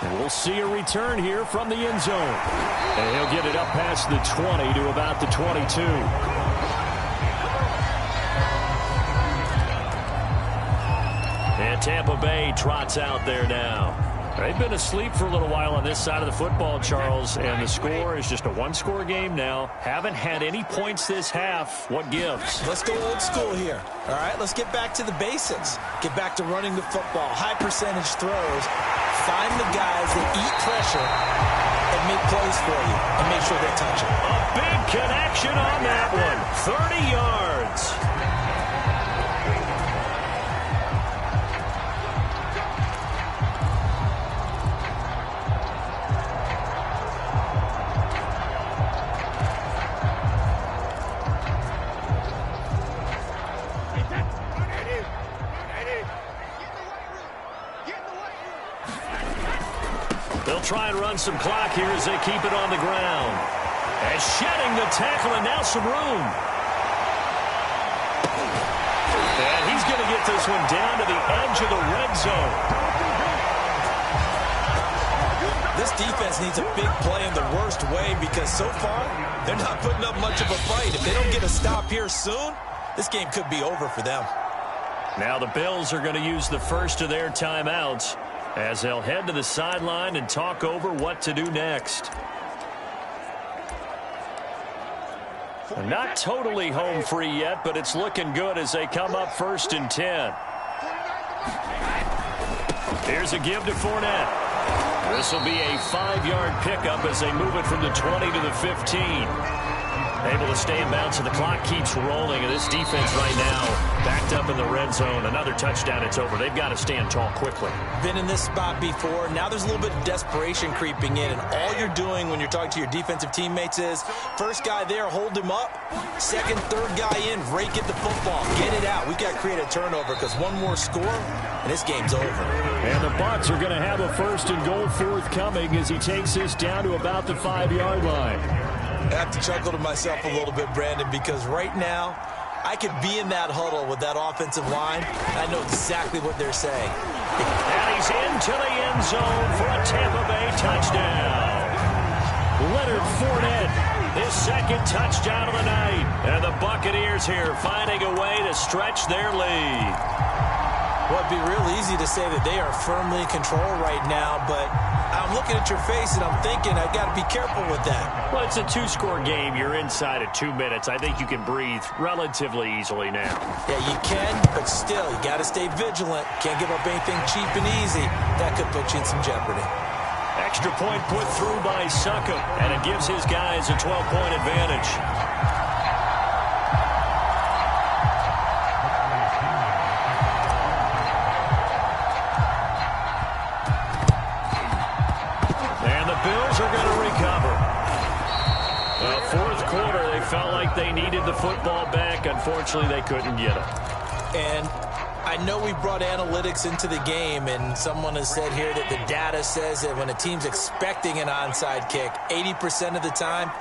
And we'll see a return here from the end zone. And he'll get it up past the 20 to about the 22. And Tampa Bay trots out there now. They've been asleep for a little while on this side of the football, Charles, and the score is just a 1-score game now. Haven't had any points this half. What gives? Let's go old school here. All right, let's get back to the basics. Get back to running the football, high percentage throws. Find the guys that eat pressure and make plays for you and make sure they touch it. A big connection on that one. 30 yards. They'll try and run some clock here as they keep it on the ground. And shedding the tackle, and now some room. And he's going to get this one down to the edge of the red zone. This defense needs a big play in the worst way because so far they're not putting up much of a fight. If they don't get a stop here soon, this game could be over for them. Now the Bills are going to use the first of their timeouts as they'll head to the sideline and talk over what to do next. Not totally home free yet, but it's looking good as they come up 1st and 10. Here's a give to Fournette. This will be a 5-yard pickup as they move it from the 20 to the 15. Able to stay in bounds, and the clock keeps rolling. And this defense right now backed up in the red zone. Another touchdown, it's over. They've got to stand tall quickly. Been in this spot before. Now there's a little bit of desperation creeping in. And all you're doing when you're talking to your defensive teammates is, first guy there, hold him up. Second, third guy in, rake at the football. Get it out. We've got to create a turnover because one more score, and this game's over. And the Bucs are going to have a 1st and goal forthcoming as he takes this down to about the 5-yard line. I have to chuckle to myself a little bit, Brandon, because right now I could be in that huddle with that offensive line. I know exactly what they're saying. And he's into the end zone for a Tampa Bay touchdown. Leonard Fournette, his 2nd touchdown of the night. And the Buccaneers here finding a way to stretch their lead. Well, it'd be real easy to say that they are firmly in control right now, but I'm looking at your face and I'm thinking I've got to be careful with that. Well, it's a 2-score game. You're inside of 2 minutes. I think you can breathe relatively easily now. Yeah, you can, but still, you got to stay vigilant. Can't give up anything cheap and easy. That could put you in some jeopardy. Extra point put through by Succop, and it gives his guys a 12-point advantage. Bills are going to recover. Well, 4th quarter, they felt like they needed the football back. Unfortunately, they couldn't get it. And I know we brought analytics into the game, and someone has said here that the data says that when a team's expecting an onside kick, 80% of the time,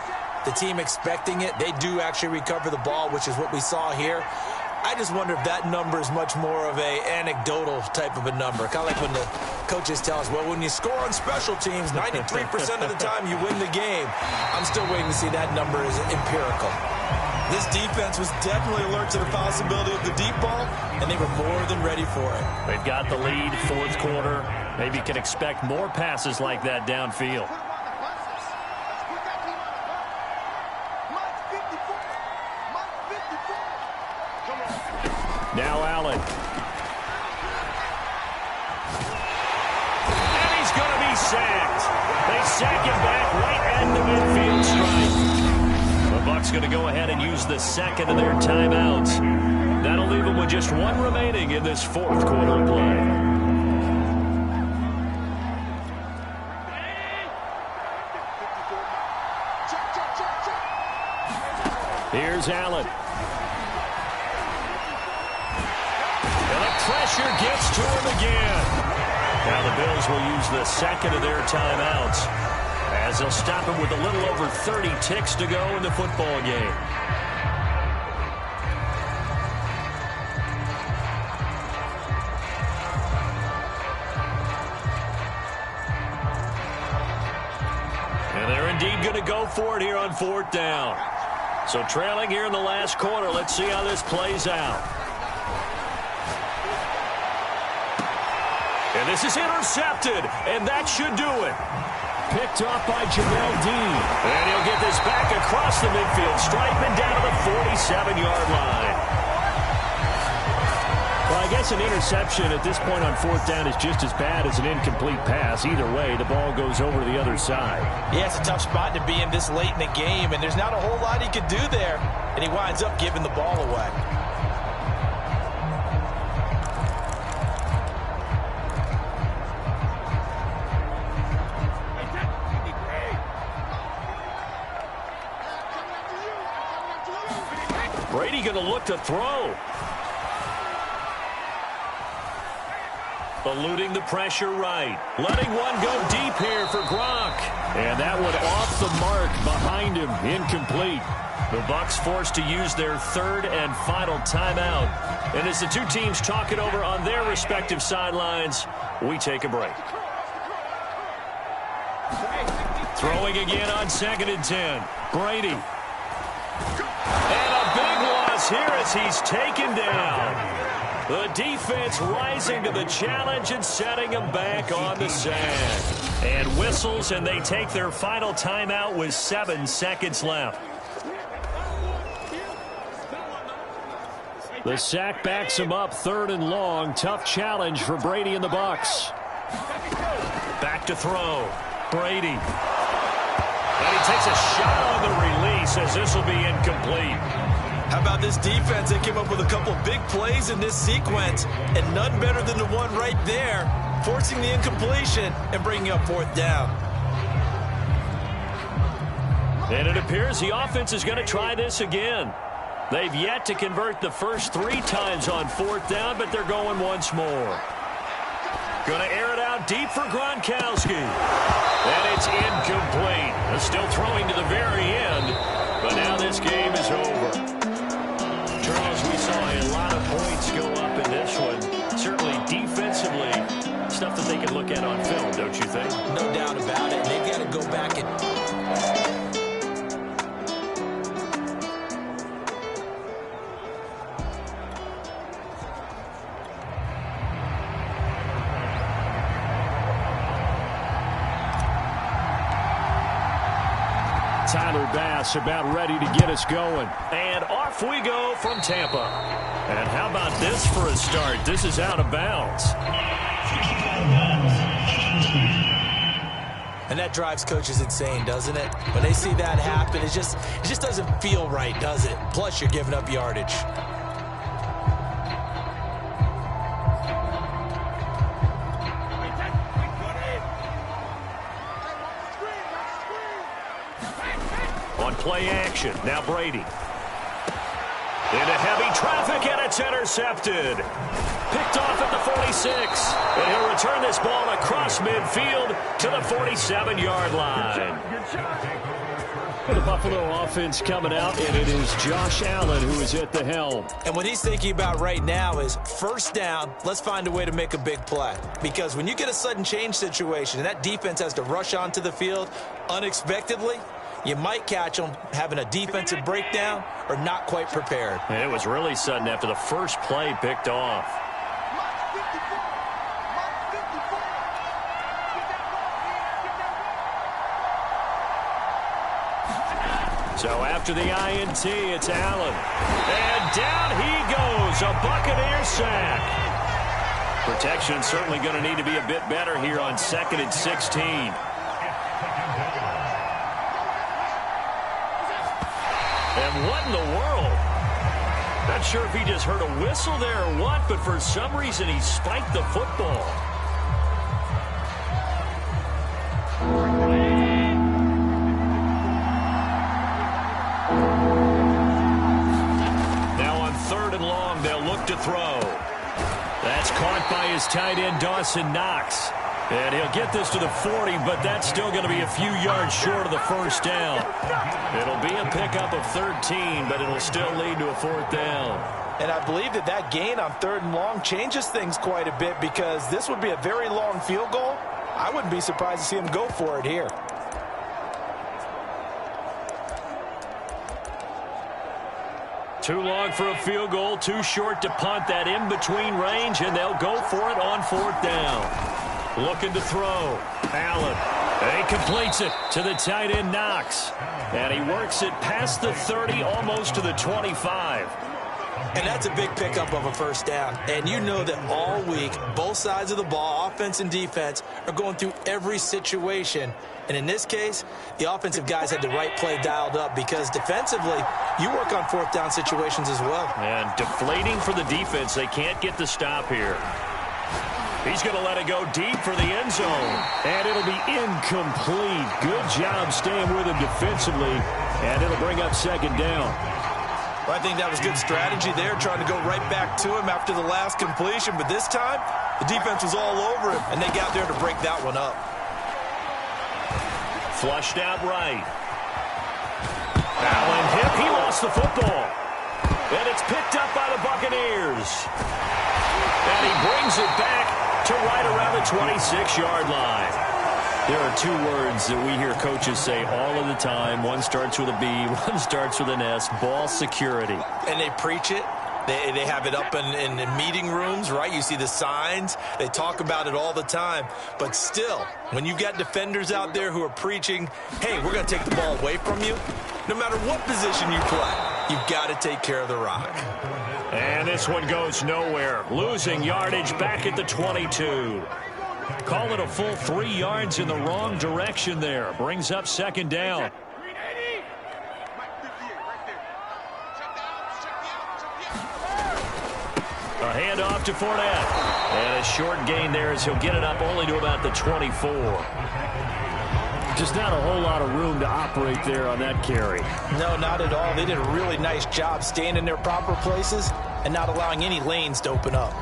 the team expecting it, they do actually recover the ball, which is what we saw here. I just wonder if that number is much more of a anecdotal type of a number. Kind of like when the coaches tell us, well, when you score on special teams, 93% of the time you win the game. I'm still waiting to see that number is empirical. This defense was definitely alert to the possibility of the deep ball, and they were more than ready for it. They've got the lead, fourth quarter. Maybe you can expect more passes like that downfield. Now Allen. And he's going to be sacked. They sack him back right at the midfield stripe. The Bucs going to go ahead and use the second of their timeouts. That'll leave them with just one remaining in this fourth quarter of play. Here's Allen. Pressure gets to him again. Now the Bills will use the second of their timeouts as they'll stop him with a little over 30 ticks to go in the football game. And they're indeed going to go for it here on fourth down. So trailing here in the last quarter, let's see how this plays out. And this is intercepted, and that should do it. Picked off by Jamel Dean. And he'll get this back across the midfield stripe and down to the 47-yard line. Well, I guess an interception at this point on fourth down is just as bad as an incomplete pass. Either way, the ball goes over to the other side. Yeah, it's a tough spot to be in this late in the game, and there's not a whole lot he could do there. And he winds up giving the ball away. Brady going to look to throw. Eluding the pressure right. Letting one go deep here for Gronk. And that one off the mark behind him. Incomplete. The Bucs forced to use their third and final timeout. And as the two teams talk it over on their respective sidelines, we take a break. Throwing again on 2nd and 10. Brady. And a big loss here as he's taken down. The defense rising to the challenge and setting him back on the sand. And whistles, and they take their final timeout with 7 seconds left. The sack backs him up, 3rd and long. Tough challenge for Brady and the Bucs. Back to throw. Brady. And he takes a shot on the release as this will be incomplete. How about this defense? They came up with a couple big plays in this sequence, and none better than the one right there, forcing the incompletion and bringing up 4th down. And it appears the offense is going to try this again. They've yet to convert the first 3 times on 4th down, but they're going once more. Going to air it out deep for Gronkowski. And it's incomplete. They're still throwing to the very end, but now this game is over. Charles, we saw a lot of points go up in this one. Certainly defensively, stuff that they can look at on film, don't you think? No doubt about it. They've got to go back and... Tyler Bass about ready to get us going. And off we go from Tampa. And how about this for a start? This is out of bounds. And that drives coaches insane, doesn't it? When they see that happen, it just doesn't feel right, does it? Plus, you're giving up yardage. Play action. Now Brady. Into heavy traffic, and it's intercepted. Picked off at the 46. And he'll return this ball across across midfield to the 47-yard line. The Buffalo offense coming out, and it is Josh Allen who is at the helm. And what he's thinking about right now is first down, let's find a way to make a big play. Because when you get a sudden change situation and that defense has to rush onto the field unexpectedly, you might catch them having a defensive breakdown or not quite prepared. And it was really sudden after the first play picked off. So after the INT, it's Allen. And down he goes, a Buccaneer sack. Protection certainly going to need to be a bit better here on 2nd and 16. And what in the world? Not sure if he just heard a whistle there or what, but for some reason he spiked the football. To throw. That's caught by his tight end, Dawson Knox. And he'll get this to the 40, but that's still going to be a few yards short of the first down. It'll be a pickup of 13, but it'll still lead to a 4th down. And I believe that gain on 3rd and long changes things quite a bit because this would be a very long field goal. I wouldn't be surprised to see him go for it here. Too long for a field goal, too short to punt. That in-between range, and they'll go for it on 4th down. Looking to throw. Allen. He completes it to the tight end, Knox. And he works it past the 30, almost to the 25. And that's a big pickup of a first down. And you know that all week, both sides of the ball, offense and defense, are going through every situation. And in this case, the offensive guys had the right play dialed up because defensively, you work on 4th down situations as well. And deflating for the defense. They can't get the stop here. He's going to let it go deep for the end zone. And it'll be incomplete. Good job staying with him defensively. And it'll bring up 2nd down. Well, I think that was good strategy there, trying to go right back to him after the last completion. But this time, the defense was all over him, and they got there to break that one up. Flushed out right. Allen hit. He lost the football. And it's picked up by the Buccaneers. And he brings it back to right around the 26-yard line. There are 2 words that we hear coaches say all of the time. One starts with a B, one starts with an S, ball security. And they preach it. They have it up in meeting rooms, right? You see the signs. They talk about it all the time. But still, when you got defenders out there who are preaching, hey, we're going to take the ball away from you, no matter what position you play, you've got to take care of the rock. And this one goes nowhere. Losing yardage back at the 22. Call it a full 3 yards in the wrong direction there. Brings up 2nd down. A handoff to Fournette. And a short gain there as he'll get it up only to about the 24. Just not a whole lot of room to operate there on that carry. No, not at all. They did a really nice job staying in their proper places and not allowing any lanes to open up.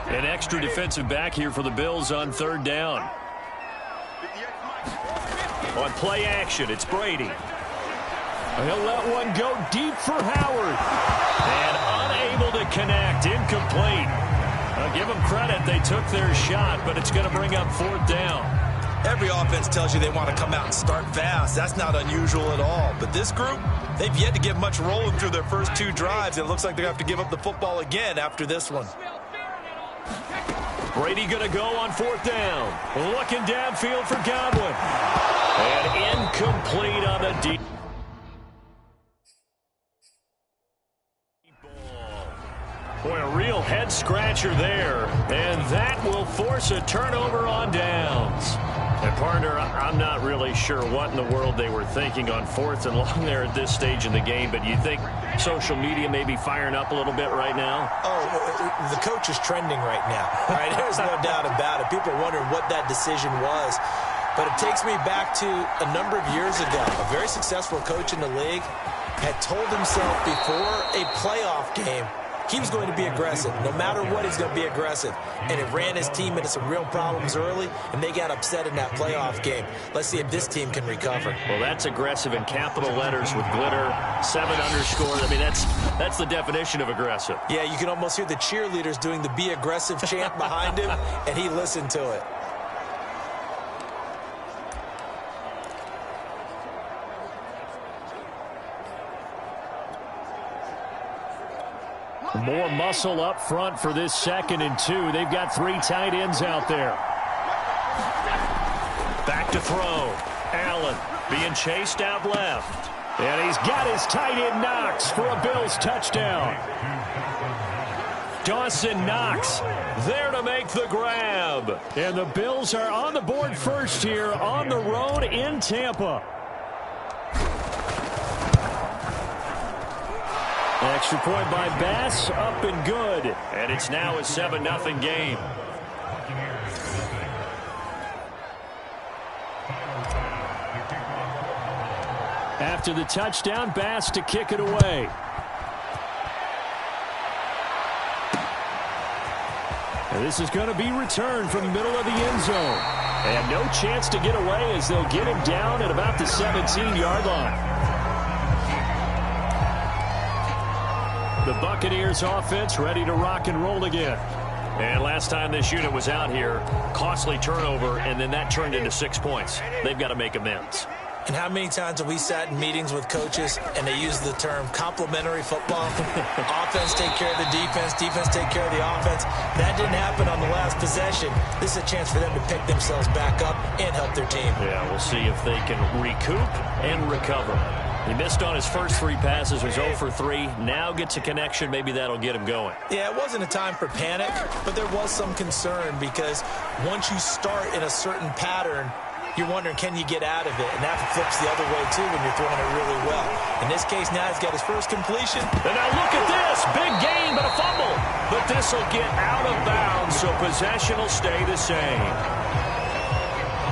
An extra defensive back here for the Bills on 3rd down. On play action, it's Brady. He'll let one go deep for Howard. And unable to connect, incomplete. I'll give them credit, they took their shot, but it's going to bring up 4th down. Every offense tells you they want to come out and start fast. That's not unusual at all. But this group, they've yet to get much rolling through their first 2 drives. It looks like they're going to have to give up the football again after this one. Brady going to go on 4th down. Looking downfield for Godwin. And incomplete on the deep ball. Boy, a real head-scratcher there. And that will force a turnover on downs. And, partner, I'm not really sure what in the world they were thinking on 4th and long there at this stage in the game, but you think social media may be firing up a little bit right now? Oh, the coach is trending right now. Right? There's no doubt about it. People are wondering what that decision was. But it takes me back to a number of years ago. A very successful coach in the league had told himself before a playoff game he was going to be aggressive. No matter what, he's going to be aggressive. And it ran his team into some real problems early, and they got upset in that playoff game. Let's see if this team can recover. Well, that's aggressive in capital letters with glitter, 7 underscores. I mean, that's the definition of aggressive. Yeah, you can almost hear the cheerleaders doing the be aggressive chant behind him, and he listened to it. More muscle up front for this 2nd and 2. They've got 3 tight ends out there. Back to throw. Allen being chased out left. And he's got his tight end Knox for a Bills touchdown. Dawson Knox there to make the grab. And the Bills are on the board first here on the road in Tampa. Extra point by Bass, up and good. And it's now a 7-0 game. After the touchdown, Bass to kick it away. And this is going to be returned from the middle of the end zone. And no chance to get away as they'll get him down at about the 17-yard line. The Buccaneers offense ready to rock and roll again. And last time this unit was out here, costly turnover, and then that turned into 6 points. They've got to make amends. And how many times have we sat in meetings with coaches and they use the term complementary football? Offense take care of the defense, defense take care of the offense. That didn't happen on the last possession. This is a chance for them to pick themselves back up and help their team. Yeah, we'll see if they can recoup and recover. He missed on his first 3 passes, was 0 for 3. Now gets a connection. Maybe that'll get him going. Yeah, it wasn't a time for panic, but there was some concern because once you start in a certain pattern, you're wondering, can you get out of it? And that flips the other way, too, when you're throwing it really well. In this case, now he's got his first completion. And now look at this. Big gain, but a fumble. But this will get out of bounds, so possession will stay the same.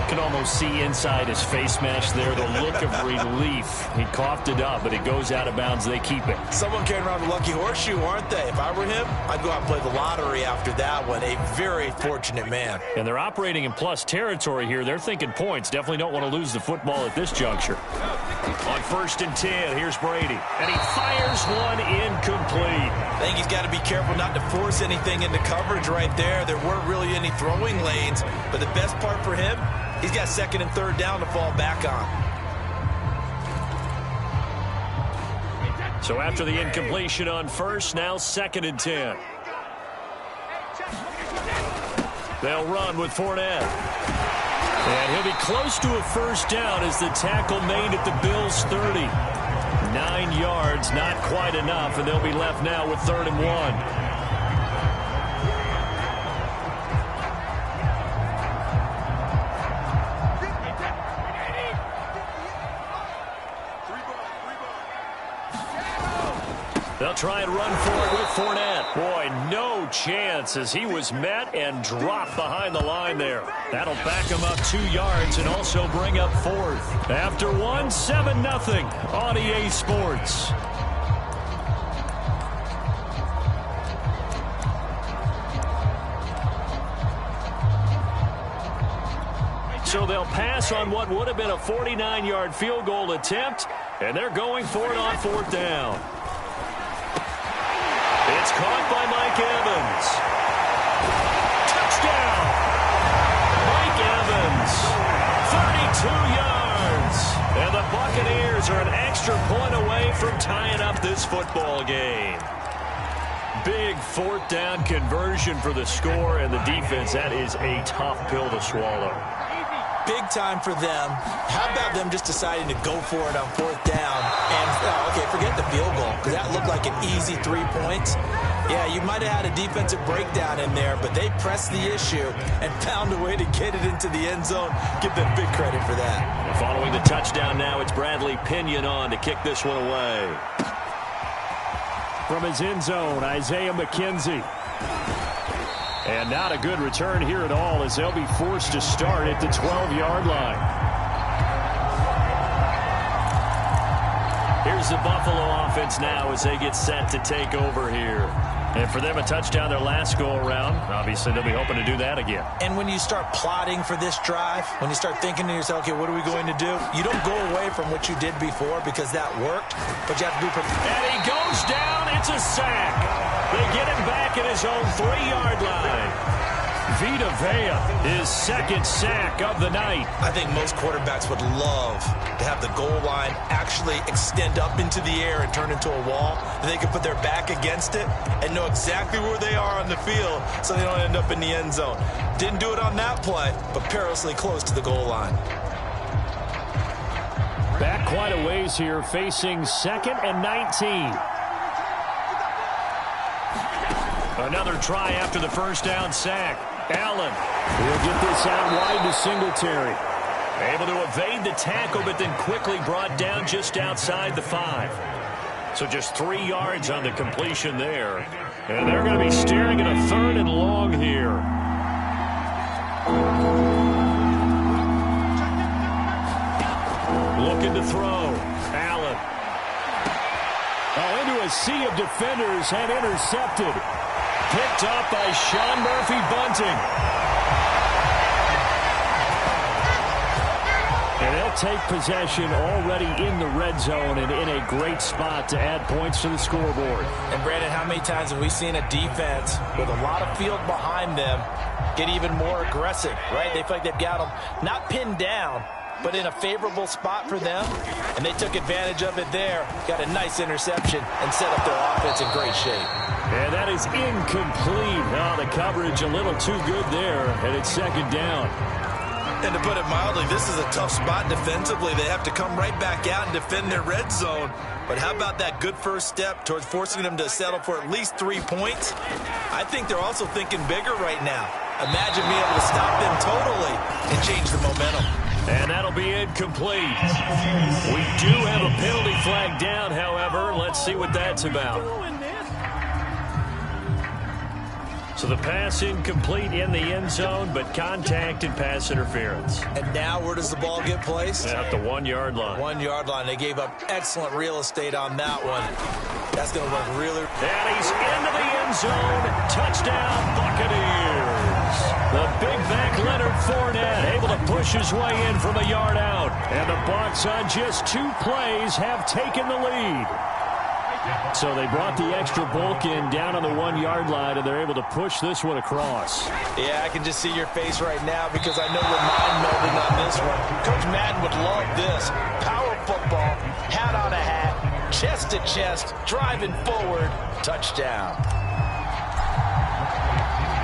You can almost see inside his face mask there the look of relief. He coughed it up, but it goes out of bounds. They keep it. Someone carrying around a lucky horseshoe, aren't they? If I were him, I'd go out and play the lottery after that one. A very fortunate man. And they're operating in plus territory here. They're thinking points. Definitely don't want to lose the football at this juncture. On 1st and 10, here's Brady. And he fires one incomplete. I think he's got to be careful not to force anything into coverage right there. There weren't really any throwing lanes. But the best part for him, he's got 2nd and 3rd down to fall back on. So after the incompletion on 1st, now 2nd and 10. They'll run with Fournette. And he'll be close to a 1st down as the tackle made at the Bills' 30. 9 yards, not quite enough, and they'll be left now with 3rd and 1. They'll try and run for it with Fournette. Boy, no chance as he was met and dropped behind the line there. That'll back him up 2 yards and also bring up 4th. After 1, 7-0 on EA Sports. So they'll pass on what would have been a 49-yard field goal attempt, and they're going for it on 4th down. It's caught by Mike Evans. Touchdown! Mike Evans, 32 yards. And the Buccaneers are an extra point away from tying up this football game. Big 4th down conversion for the score, and the defense, that is a tough pill to swallow. Big time for them. How about them just deciding to go for it on 4th down? And, okay, forget the field goal, because that looked like an easy 3 points. Yeah, you might have had a defensive breakdown in there, but they pressed the issue and found a way to get it into the end zone. Give them big credit for that. And following the touchdown now, it's Bradley Pinion on to kick this one away. From his end zone, Isaiah McKenzie. And not a good return here at all as they'll be forced to start at the 12-yard line. Here's the Buffalo offense now as they get set to take over here. And for them, a touchdown their last go-around. Obviously, they'll be hoping to do that again. And when you start plotting for this drive, when you start thinking to yourself, okay, what are we going to do? You don't go away from what you did before because that worked, but you have to be prepared. And he goes down. It's a sack. They get him back at his own 3-yard line. Vita Vea, his second sack of the night. I think most quarterbacks would love to have the goal line actually extend up into the air and turn into a wall, and they can put their back against it and know exactly where they are on the field so they don't end up in the end zone. Didn't do it on that play, but perilously close to the goal line. Back quite a ways here, facing 2nd and 19. Another try after the first down sack. Allen will get this out wide to Singletary. Able to evade the tackle, but then quickly brought down just outside the 5. So just 3 yards on the completion there. And they're going to be staring at a 3rd and long here. Looking to throw. Allen. Oh, into a sea of defenders and intercepted. Picked up by Sean Murphy-Bunting. And they'll take possession already in the red zone and in a great spot to add points to the scoreboard. And, Brandon, how many times have we seen a defense with a lot of field behind them get even more aggressive, right? They feel like they've got them not pinned down, but in a favorable spot for them, and they took advantage of it there, got a nice interception, and set up their offense in great shape. And that is incomplete. Oh, the coverage a little too good there, and it's 2nd down. And to put it mildly, this is a tough spot defensively. They have to come right back out and defend their red zone. But how about that good first step towards forcing them to settle for at least 3 points? I think they're also thinking bigger right now. Imagine being able to stop them totally and change the momentum. And that'll be incomplete. We do have a penalty flag down, however. Let's see what that's about. So the pass incomplete in the end zone, but contact and pass interference. And now where does the ball get placed? At the 1-yard line. 1-yard line. They gave up excellent real estate on that one. That's going to work really. And he's into the end zone. Touchdown, Buccaneers. The big back Leonard Fournette able to push his way in from a yard out. And the Bucs on just 2 plays have taken the lead. So they brought the extra bulk in down on the 1-yard line, and they're able to push this one across. Yeah, I can just see your face right now because I know we're mind-melding on this one. Coach Madden would love this. Power football, hat on a hat, chest to chest, driving forward, touchdown.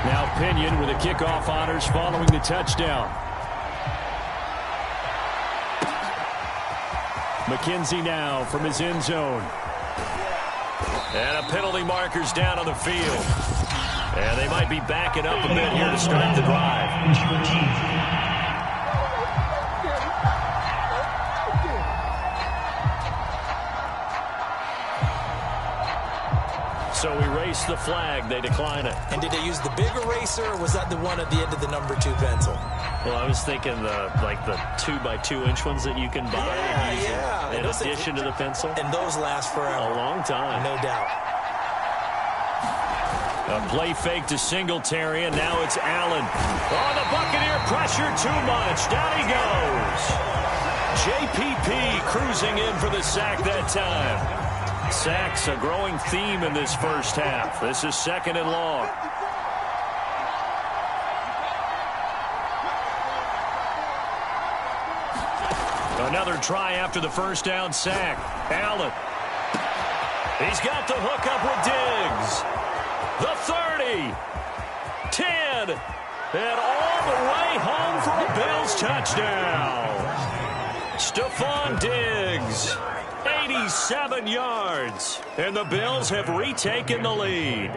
Now Pinion with the kickoff honors following the touchdown. McKenzie now from his end zone. And a penalty marker's down on the field. And they might be backing up a bit here to start the drive. So we race the flag. They decline it. And did they use the big eraser, or was that the one at the end of the number 2 pencil? Well, I was thinking the 2x2-inch ones that you can buy in addition to the pencil. And those last forever. A long time. No doubt. A play fake to Singletary, and now it's Allen. Oh, the Buccaneer pressure too much. Down he goes. JPP cruising in for the sack that time. Sacks a growing theme in this first half. This is 2nd and long. Another try after the first down sack. Allen. He's got the hook up with Diggs. The 30. 10. And all the way home for a Bills touchdown. Stephon Diggs. 87 yards. And the Bills have retaken the lead.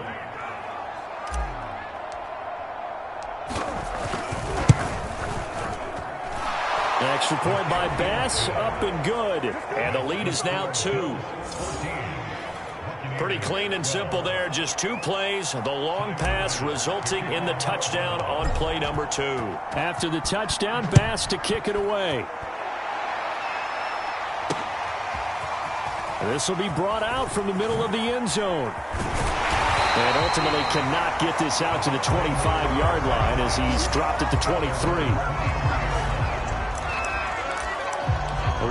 Extra point by Bass, up and good. And the lead is now 2. Pretty clean and simple there. Just 2 plays. The long pass resulting in the touchdown on play number 2. After the touchdown, Bass to kick it away. This will be brought out from the middle of the end zone. And ultimately cannot get this out to the 25-yard line as he's dropped at the 23.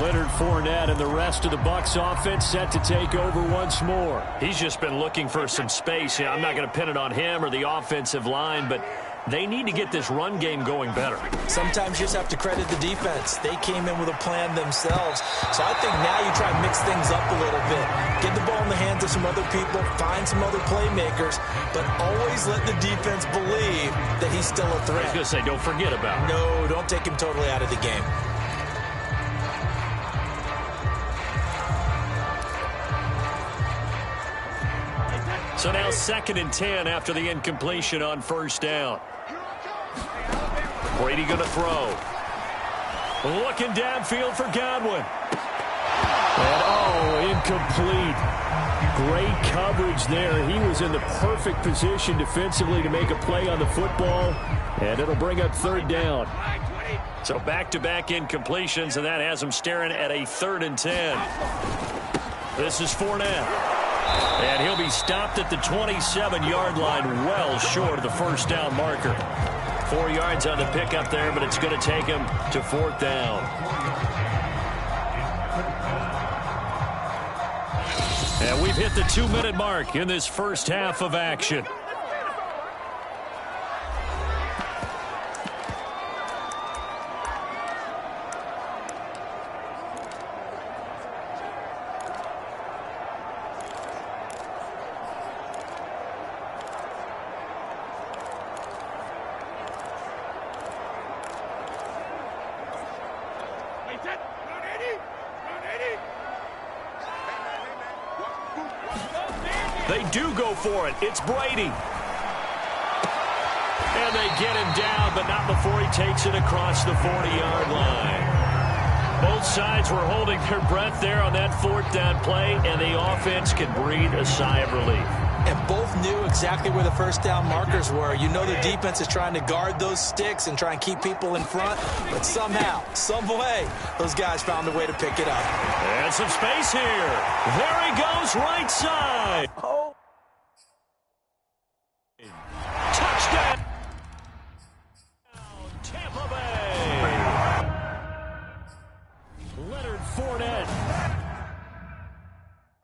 Leonard Fournette and the rest of the Bucs offense set to take over once more. He's just been looking for some space. Yeah, I'm not going to pin it on him or the offensive line, but they need to get this run game going better. Sometimes you just have to credit the defense. They came in with a plan themselves. So I think now you try and mix things up a little bit. Get the ball in the hands of some other people, find some other playmakers, but always let the defense believe that he's still a threat. I was going to say, don't forget about him. No, don't take him totally out of the game. So now 2nd and 10 after the incompletion on 1st down. Brady going to throw. Looking downfield for Godwin. And incomplete. Great coverage there. He was in the perfect position defensively to make a play on the football, and it'll bring up 3rd down. So back-to-back incompletions, and that has him staring at a 3rd and 10. This is Fournette. And he'll be stopped at the 27-yard line, well short of the 1st down marker. 4 yards on the pickup there, but it's going to take him to 4th down. And we've hit the 2-minute mark in this first half of action. They do go for it. It's Brady. And they get him down, but not before he takes it across the 40-yard line. Both sides were holding their breath there on that 4th down play, and the offense can breathe a sigh of relief. And both knew exactly where the 1st down markers were. You know the defense is trying to guard those sticks and try and keep people in front, but somehow, some way, those guys found a way to pick it up. And some space here. There he goes, right side. Oh. Touchdown, Tampa Bay. Leonard Fournette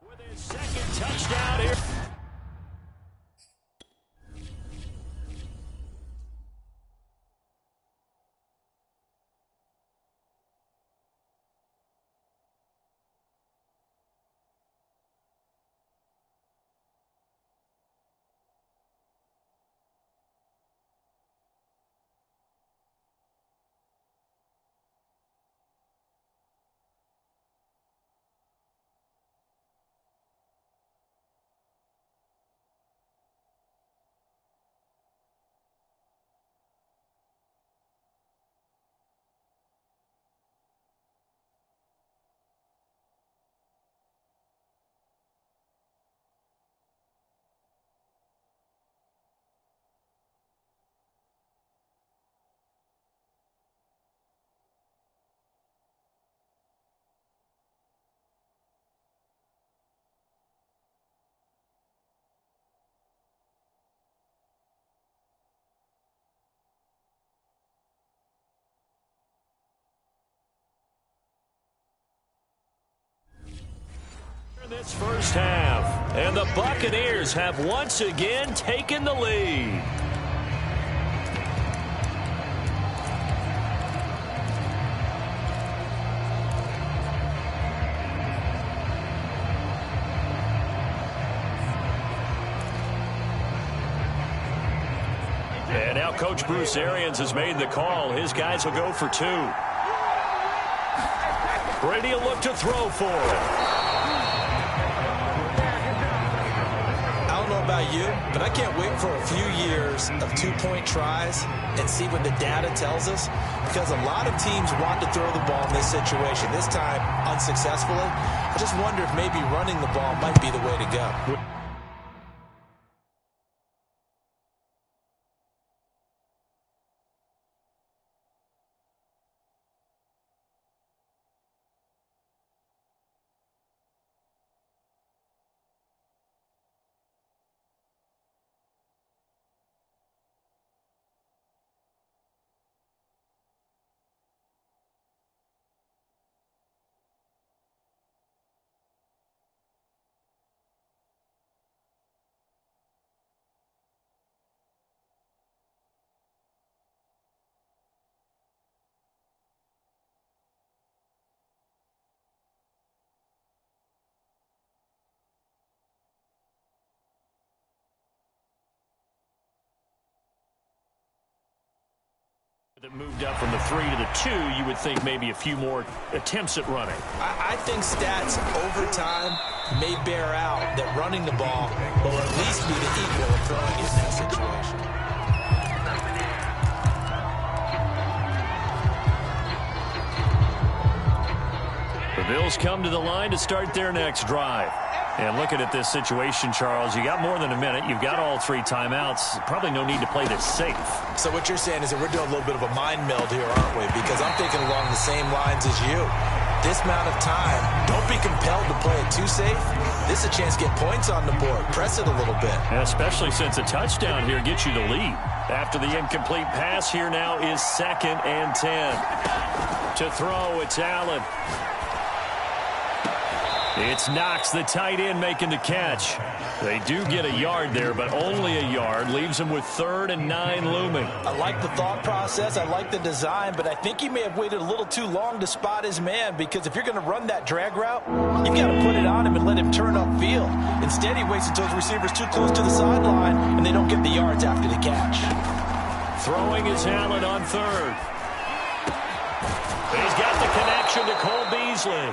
with his 2nd touchdown here. This first half, and the Buccaneers have once again taken the lead. And now Coach Bruce Arians has made the call. His guys will go for 2. Brady will look to throw for it. about you, but I can't wait for a few years of two-point tries and see what the data tells us, because a lot of teams want to throw the ball in this situation, this time unsuccessfully. I just wonder if maybe running the ball might be the way to go. That moved up from the 3 to the 2, you would think maybe a few more attempts at running. I think stats over time may bear out that running the ball will at least be the equal of throwing it in that situation. The Bills come to the line to start their next drive. And looking at this situation, Charles, you got more than a minute. You've got all 3 timeouts. Probably no need to play this safe. So what you're saying is that we're doing a little bit of a mind meld here, aren't we? Because I'm thinking along the same lines as you. This amount of time, don't be compelled to play it too safe. This is a chance to get points on the board. Press it a little bit. And especially since a touchdown here gets you the lead. After the incomplete pass, here now is 2nd and 10. To throw, it's Allen. It's Knox, the tight end, making the catch. They do get a yard there, but only a yard. Leaves them with 3rd and 9 looming. I like the thought process. I like the design, but I think he may have waited a little too long to spot his man, because if you're going to run that drag route, you've got to put it on him and let him turn upfield. Instead, he waits until his receiver's too close to the sideline, and they don't get the yards after the catch. Throwing is Allen on 3rd. He's got the connection to Cole Beasley.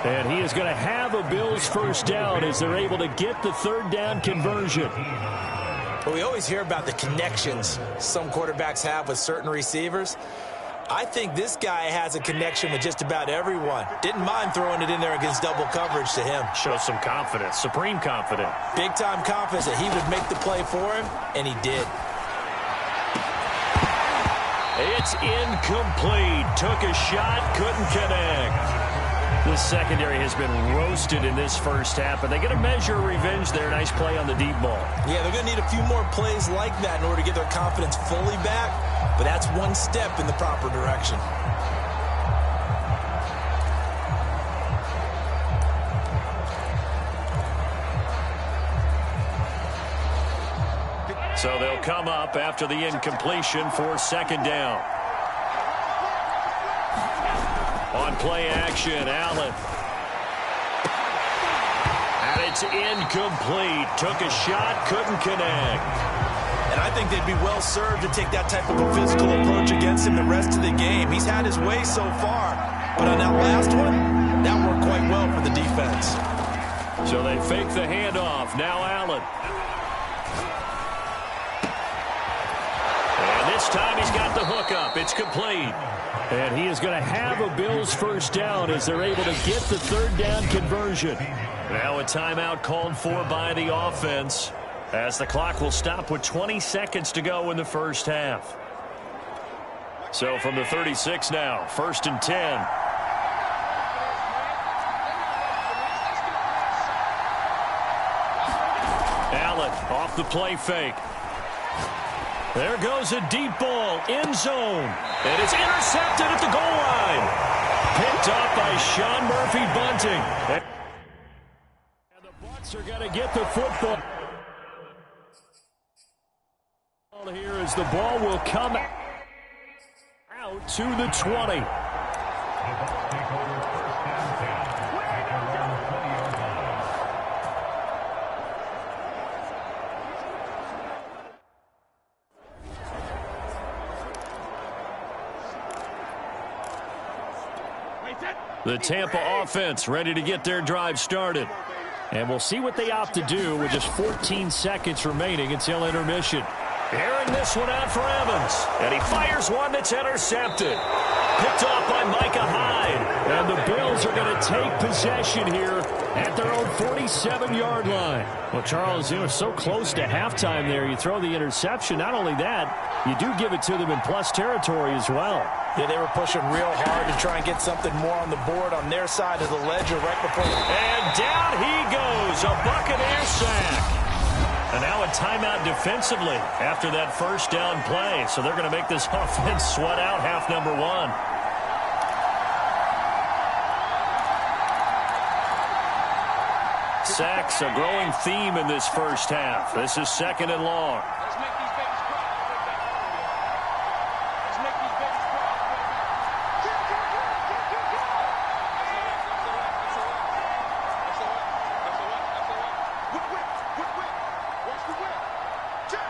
And he is going to have a Bills first down as they're able to get the 3rd down conversion. Well, we always hear about the connections some quarterbacks have with certain receivers. I think this guy has a connection with just about everyone. Didn't mind throwing it in there against double coverage to him. Shows some confidence, supreme confidence. Big-time confidence that he would make the play for him, and he did. It's incomplete. Took a shot, couldn't connect. The secondary has been roasted in this first half, but they get a measure of revenge there. Nice play on the deep ball. Yeah, they're going to need a few more plays like that in order to get their confidence fully back, but that's one step in the proper direction. So they'll come up after the incompletion for 2nd down. On play action, Allen. And it's incomplete. Took a shot, couldn't connect. And I think they'd be well served to take that type of a physical approach against him the rest of the game. He's had his way so far, but on that last one, that worked quite well for the defense. So they fake the handoff. Now Allen. And this time he's got the hookup. It's complete. And he is going to have a Bills first down as they're able to get the 3rd down conversion. Now a timeout called for by the offense, as the clock will stop with 20 seconds to go in the first half. So from the 36 now, 1st and 10. Allen off the play fake. There goes a deep ball, end zone. And it's intercepted at the goal line. Picked up by Sean Murphy-Bunting. And the Bucs are going to get the football. Here as the ball will come out to the 20. The Tampa offense ready to get their drive started. And we'll see what they opt to do with just 14 seconds remaining until intermission. Airing this one out for Evans. And he fires one that's intercepted. Picked off by Micah Hyde. And the Bills are going to take possession here at their own 47-yard line. Well, Charles, they were so close to halftime there. You throw the interception. Not only that, you do give it to them in plus territory as well. Yeah, they were pushing real hard to try and get something more on the board on their side of the ledger right before. And down he goes. A Buccaneer sack. And now a timeout defensively after that first down play. So they're going to make this offense sweat out half number one. Sacks, a growing theme in this first half. This is second and long. Let's make these babies proud. Let's make these babies proud. Whip. Watch the whip. Check.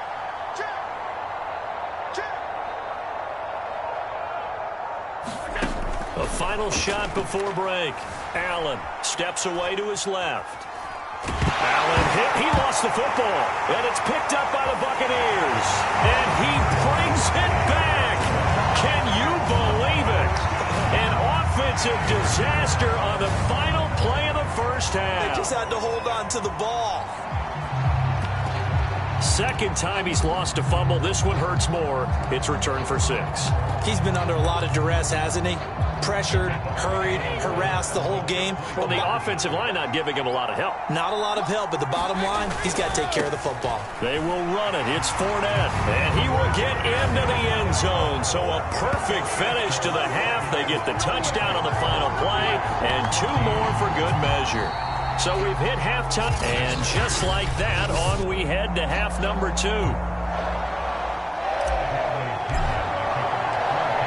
A final shot before break. Allen steps away to his left. Allen hit. He lost the football. And it's picked up by the Buccaneers. And he brings it back. Can you believe it? An offensive disaster on the final play of the first half. They just had to hold on to the ball. Second time he's lost a fumble. This one hurts more. It's returned for 6. He's been under a lot of duress, hasn't he? Pressured, hurried, harassed the whole game. Well, the offensive line not giving him a lot of help. Not a lot of help, but the bottom line, he's got to take care of the football. They will run it. It's Fournette, and he will get into the end zone. So a perfect finish to the half. They get the touchdown on the final play, and 2 more for good measure. So we've hit halftime, and just like that, on we head to half number 2.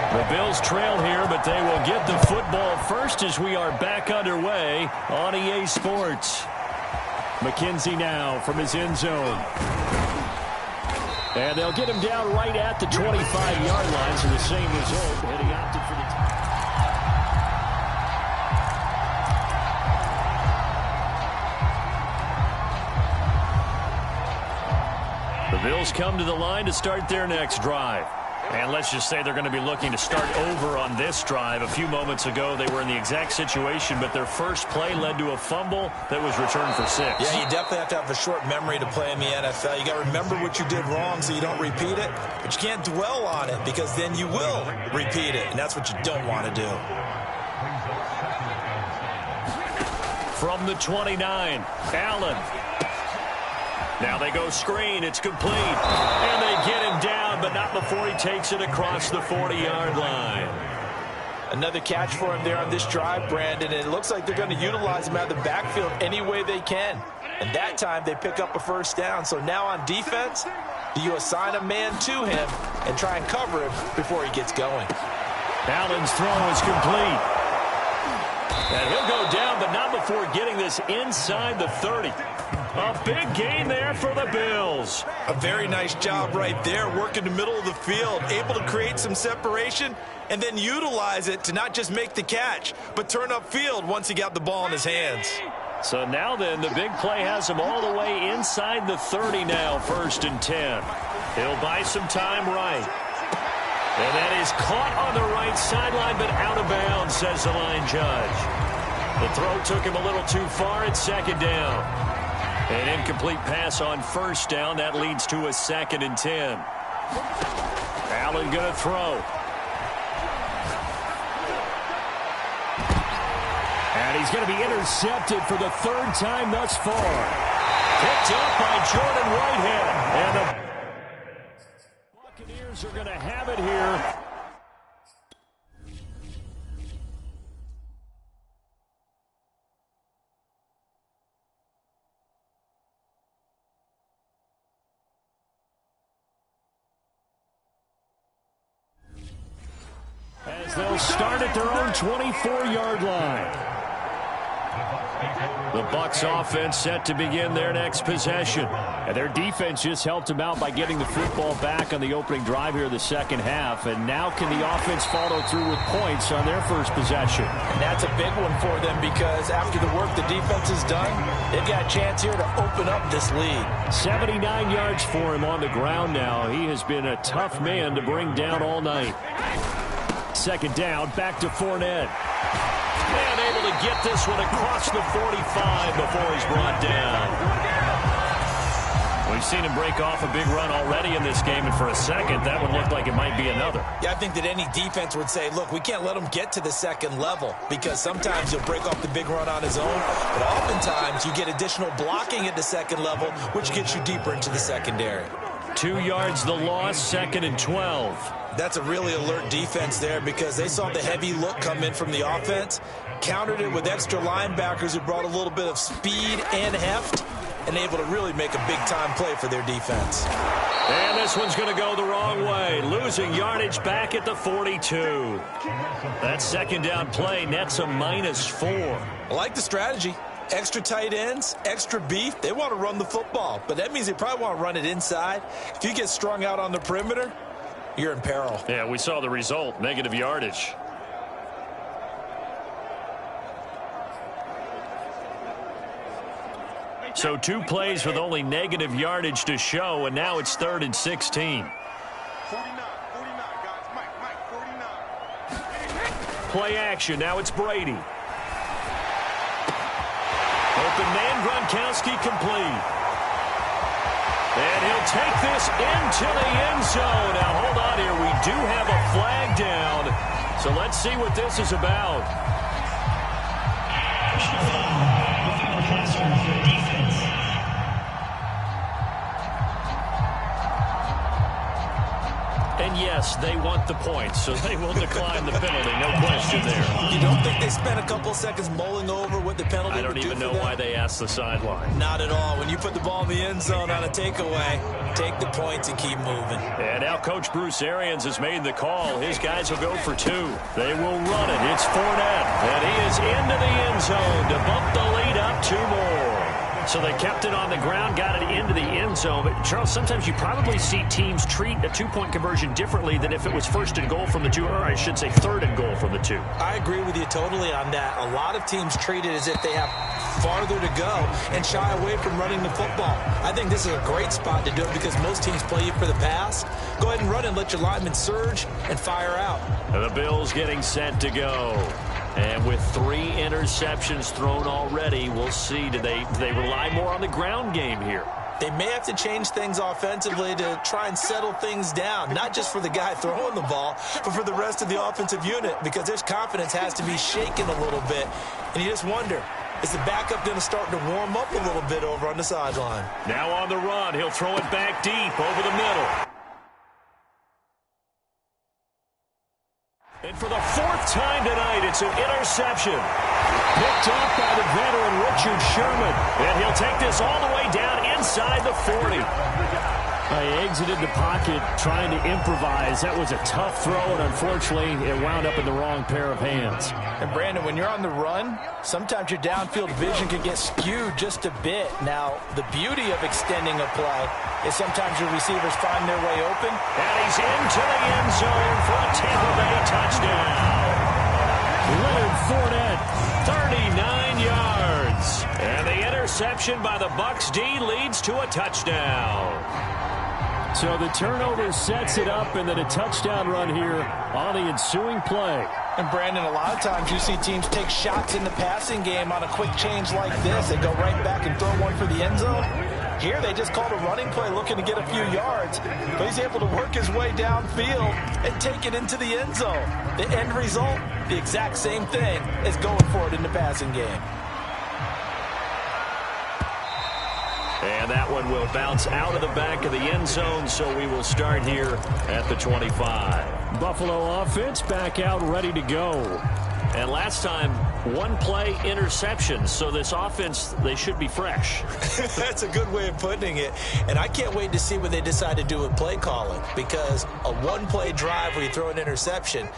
The Bills trail here, but they will get the football first as we are back underway on EA Sports. McKenzie now from his end zone. And they'll get him down right at the 25-yard line, so the same result. And he opted for the The Bills come to the line to start their next drive. And let's just say they're going to be looking to start over on this drive. A few moments ago, they were in the exact situation, but their first play led to a fumble that was returned for 6. Yeah, you definitely have to have a short memory to play in the NFL. You got to remember what you did wrong so you don't repeat it, but you can't dwell on it because then you will repeat it, and that's what you don't want to do. From the 29, Allen. Now they go screen. It's complete. And they get him down, but not before he takes it across the 40-yard line. Another catch for him there on this drive, Brandon, and it looks like they're going to utilize him out of the backfield any way they can. And that time they pick up a first down. So now on defense, do you assign a man to him and try and cover him before he gets going? Allen's throw is complete. And he'll go down, but not before getting this inside the 30. A big gain there for the Bills. A very nice job right there, working the middle of the field, able to create some separation and then utilize it to not just make the catch, but turn upfield once he got the ball in his hands. So now then, the big play has him all the way inside the 30 now, 1st and 10. He'll buy some time right. And that is caught on the right sideline, but out of bounds, says the line judge. The throw took him a little too far at 2nd down. An incomplete pass on 1st down. That leads to a 2nd and 10. Allen going to throw. And he's going to be intercepted for the 3rd time thus far. Picked up by Jordan Whitehead. And the Buccaneers are going to have it here. As they'll start at their own 24-yard line. The Bucs offense set to begin their next possession. And their defense just helped them out by getting the football back on the opening drive here in the second half. And now can the offense follow through with points on their first possession? And that's a big one for them because after the work the defense has done, they've got a chance here to open up this lead. 79 yards for him on the ground now. He has been a tough man to bring down all night. Second down, back to Fournette. And able to get this one across the 45 before he's brought down. We've seen him break off a big run already in this game, and for a second, that would look like it might be another. Yeah, I think that any defense would say, look, we can't let him get to the second level because sometimes he'll break off the big run on his own, but oftentimes you get additional blocking at the second level, which gets you deeper into the secondary. 2 yards the loss, 2nd and 12. That's a really alert defense there because they saw the heavy look come in from the offense, countered it with extra linebackers who brought a little bit of speed and heft, and able to really make a big-time play for their defense. And this one's going to go the wrong way, losing yardage back at the 42. That second down play nets a -4. I like the strategy. Extra tight ends, extra beef. They want to run the football, but that means they probably want to run it inside. If you get strung out on the perimeter, you're in peril. Yeah, we saw the result, negative yardage. So 2 plays with only negative yardage to show, and now it's 3rd and 16. 49, guys. Mike, 49. Play action. Now it's Brady. Open man, Gronkowski complete. And he'll take this into the end zone. Now, hold on here. We do have a flag down. So let's see what this is about. And yes, they want the points, so they will decline the penalty. No question there. You don't think they spent a couple seconds mulling over what the penalty I don't even know why they asked the sideline. Not at all. When you put the ball in the end zone on a takeaway, take the points and keep moving. And now Coach Bruce Arians has made the call. His guys will go for 2. They will run it. It's Fournette. And he is into the end zone to bump the lead up 2 more. So they kept it on the ground, got it into the end zone. But, Charles, sometimes you probably see teams treat a 2-point conversion differently than if it was 1st and goal from the 2, or I should say 3rd and goal from the 2. I agree with you totally on that. A lot of teams treat it as if they have farther to go and shy away from running the football. I think this is a great spot to do it because most teams play you for the pass. Go ahead and run and let your linemen surge and fire out. And the Bills getting set to go. And with 3 interceptions thrown already, we'll see. Do they rely more on the ground game here? They may have to change things offensively to try and settle things down, not just for the guy throwing the ball, but for the rest of the offensive unit, because their confidence has to be shaken a little bit. And you just wonder, is the backup going to start to warm up a little bit over on the sideline? Now on the run, he'll throw it back deep over the middle. And for the 4th time tonight, it's an interception. Picked up by the veteran Richard Sherman. And he'll take this all the way down inside the 40. He exited the pocket trying to improvise. That was a tough throw, and unfortunately, it wound up in the wrong pair of hands. And, Brandon, when you're on the run, sometimes your downfield vision can get skewed just a bit. Now, the beauty of extending a play is sometimes your receivers find their way open. And he's into the end zone for a Tampa Bay touchdown. Leonard Fournette, 39 yards. And the interception by the Bucs D leads to a touchdown. So the turnover sets it up, and then a touchdown run here on the ensuing play. And, Brandon, a lot of times you see teams take shots in the passing game on a quick change like this. They go right back and throw one for the end zone. Here they just called a running play looking to get a few yards, but he's able to work his way downfield and take it into the end zone. The end result, the exact same thing as going for it in the passing game. And that one will bounce out of the back of the end zone, so we will start here at the 25. Buffalo offense back out ready to go. And last time, 1 play interception, so this offense, they should be fresh. That's a good way of putting it. And I can't wait to see what they decide to do with play calling, because a 1-play drive where you throw an interception,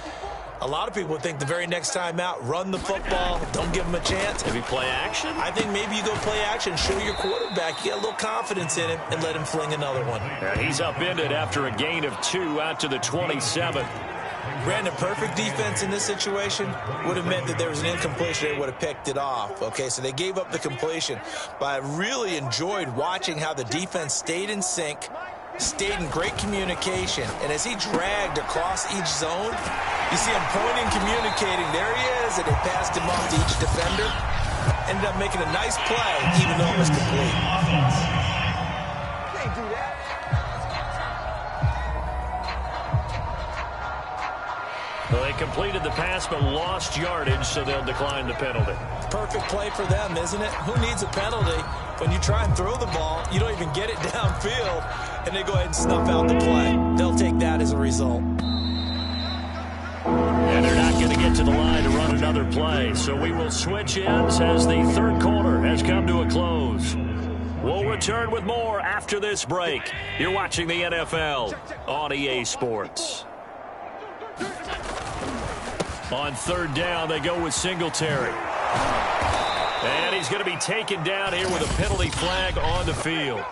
A lot of people would think the very next time out, run the football, don't give him a chance. Maybe play action? I think maybe you go play action, show your quarterback, you get a little confidence in him, and let him fling another one. And he's upended after a gain of 2 out to the 27. Brandon, perfect defense in this situation would have meant that there was an incompletion. They would have picked it off. Okay, so they gave up the completion. But I really enjoyed watching how the defense stayed in sync, stayed in great communication. And as he dragged across each zone, you see him pointing, communicating. There he is, and they passed him off to each defender. Ended up making a nice play, even though it was complete. Can't do that. Well, they completed the pass but lost yardage, so they'll decline the penalty. Perfect play for them, isn't it? Who needs a penalty? When you try and throw the ball, you don't even get it downfield, and they go ahead and snuff out the play. They'll take that as a result. And they're not going to get to the line to run another play, so we will switch ends as the third quarter has come to a close. We'll return with more after this break. You're watching the NFL on EA Sports. On third down, they go with Singletary. And he's going to be taken down here with a penalty flag on the field.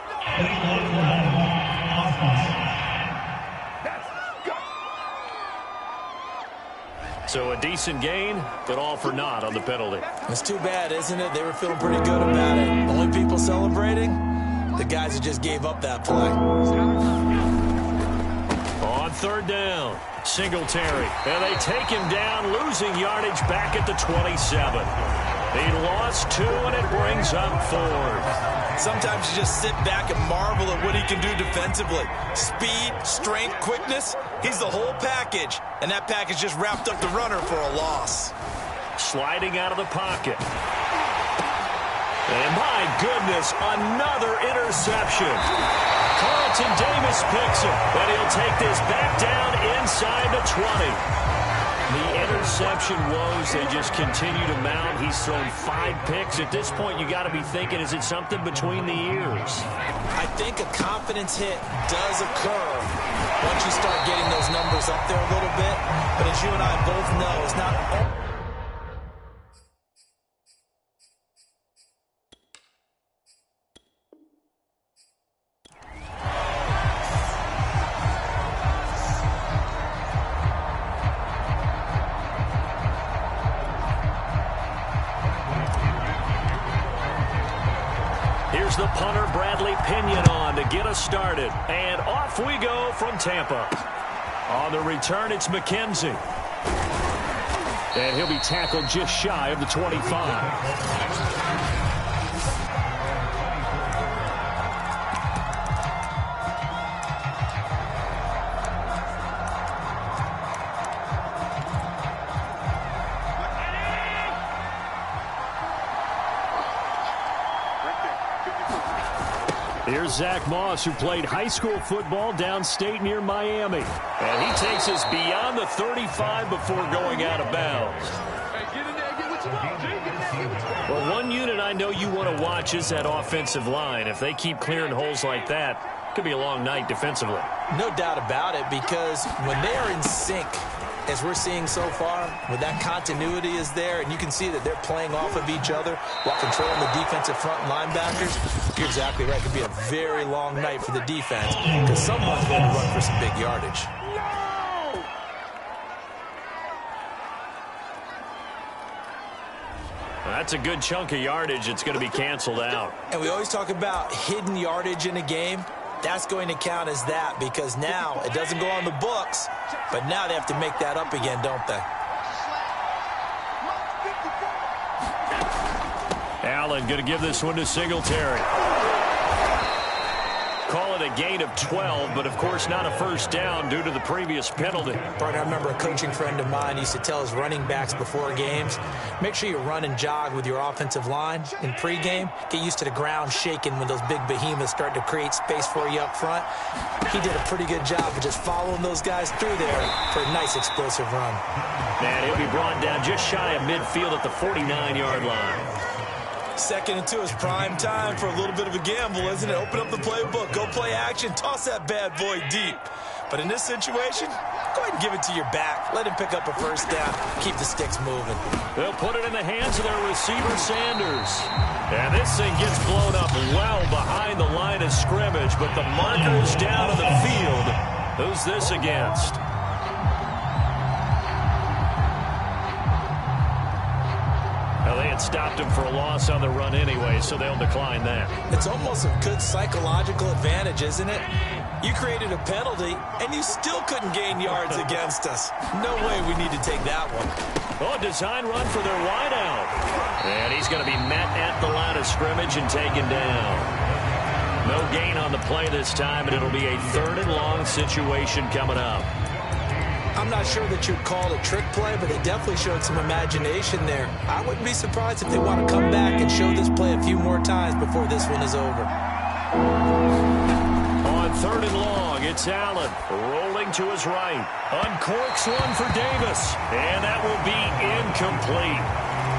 So a decent gain, but all for naught on the penalty. It's too bad, isn't it? They were feeling pretty good about it. Only people celebrating? The guys who just gave up that play. On third down, Singletary. And they take him down, losing yardage back at the 27. He lost 2, and it brings up 4. Sometimes you just sit back and marvel at what he can do defensively. Speed, strength, quickness. He's the whole package. And that package just wrapped up the runner for a loss. Sliding out of the pocket. And my goodness, another interception. Carlton Davis picks it, and he'll take this back down inside the 20. The interception woes, they just continue to mount. He's thrown 5 picks. At this point, you got to be thinking, is it something between the ears? I think a confidence hit does occur once you start getting those numbers up there a little bit. But as you and I both know, it's not... The punter, Bradley Pinion, on to get us started. And off we go from Tampa. On the return, it's McKenzie. And he'll be tackled just shy of the 25. Here's Zach Moss, who played high school football downstate near Miami. And he takes us beyond the 35 before going out of bounds. Well, one unit I know you want to watch is that offensive line. If they keep clearing holes like that, it could be a long night defensively. No doubt about it, because when they are in sync, as we're seeing so far, when that continuity is there, and you can see that they're playing off of each other while controlling the defensive front linebackers, you're exactly right. It could be a very long night for the defense because someone's going to run for some big yardage. That's a good chunk of yardage. It's going to be canceled out. And we always talk about hidden yardage in a game. That's going to count as that because now it doesn't go on the books, but now they have to make that up again, don't they? Allen going to give this one to Singletary. Call it a gain of 12, but of course not a first down due to the previous penalty. Partner, I remember a coaching friend of mine used to tell his running backs before games, make sure you run and jog with your offensive line in pregame. Get used to the ground shaking when those big behemoths start to create space for you up front. He did a pretty good job of just following those guys through there for a nice explosive run. And he'll be brought down just shy of midfield at the 49-yard line. 2nd and 2 is prime time for a little bit of a gamble, isn't it? Open up the playbook, go play action, toss that bad boy deep. But in this situation, go ahead and give it to your back. Let him pick up a first down. Keep the sticks moving. They'll put it in the hands of their receiver, Sanders. And this thing gets blown up well behind the line of scrimmage, but the marker's down on the field. Who's this against? Well, they had stopped him for a loss on the run anyway, so they'll decline that. It's almost a good psychological advantage, isn't it? You created a penalty, and you still couldn't gain yards against us. No way we need to take that one. Oh, design run for their wideout. And he's going to be met at the line of scrimmage and taken down. No gain on the play this time, and it'll be a 3rd and long situation coming up. I'm not sure that you'd call it a trick play, but they definitely showed some imagination there. I wouldn't be surprised if they want to come back and show this play a few more times before this one is over. On 3rd and long, it's Allen rolling to his right. Uncorks one for Davis, and that will be incomplete.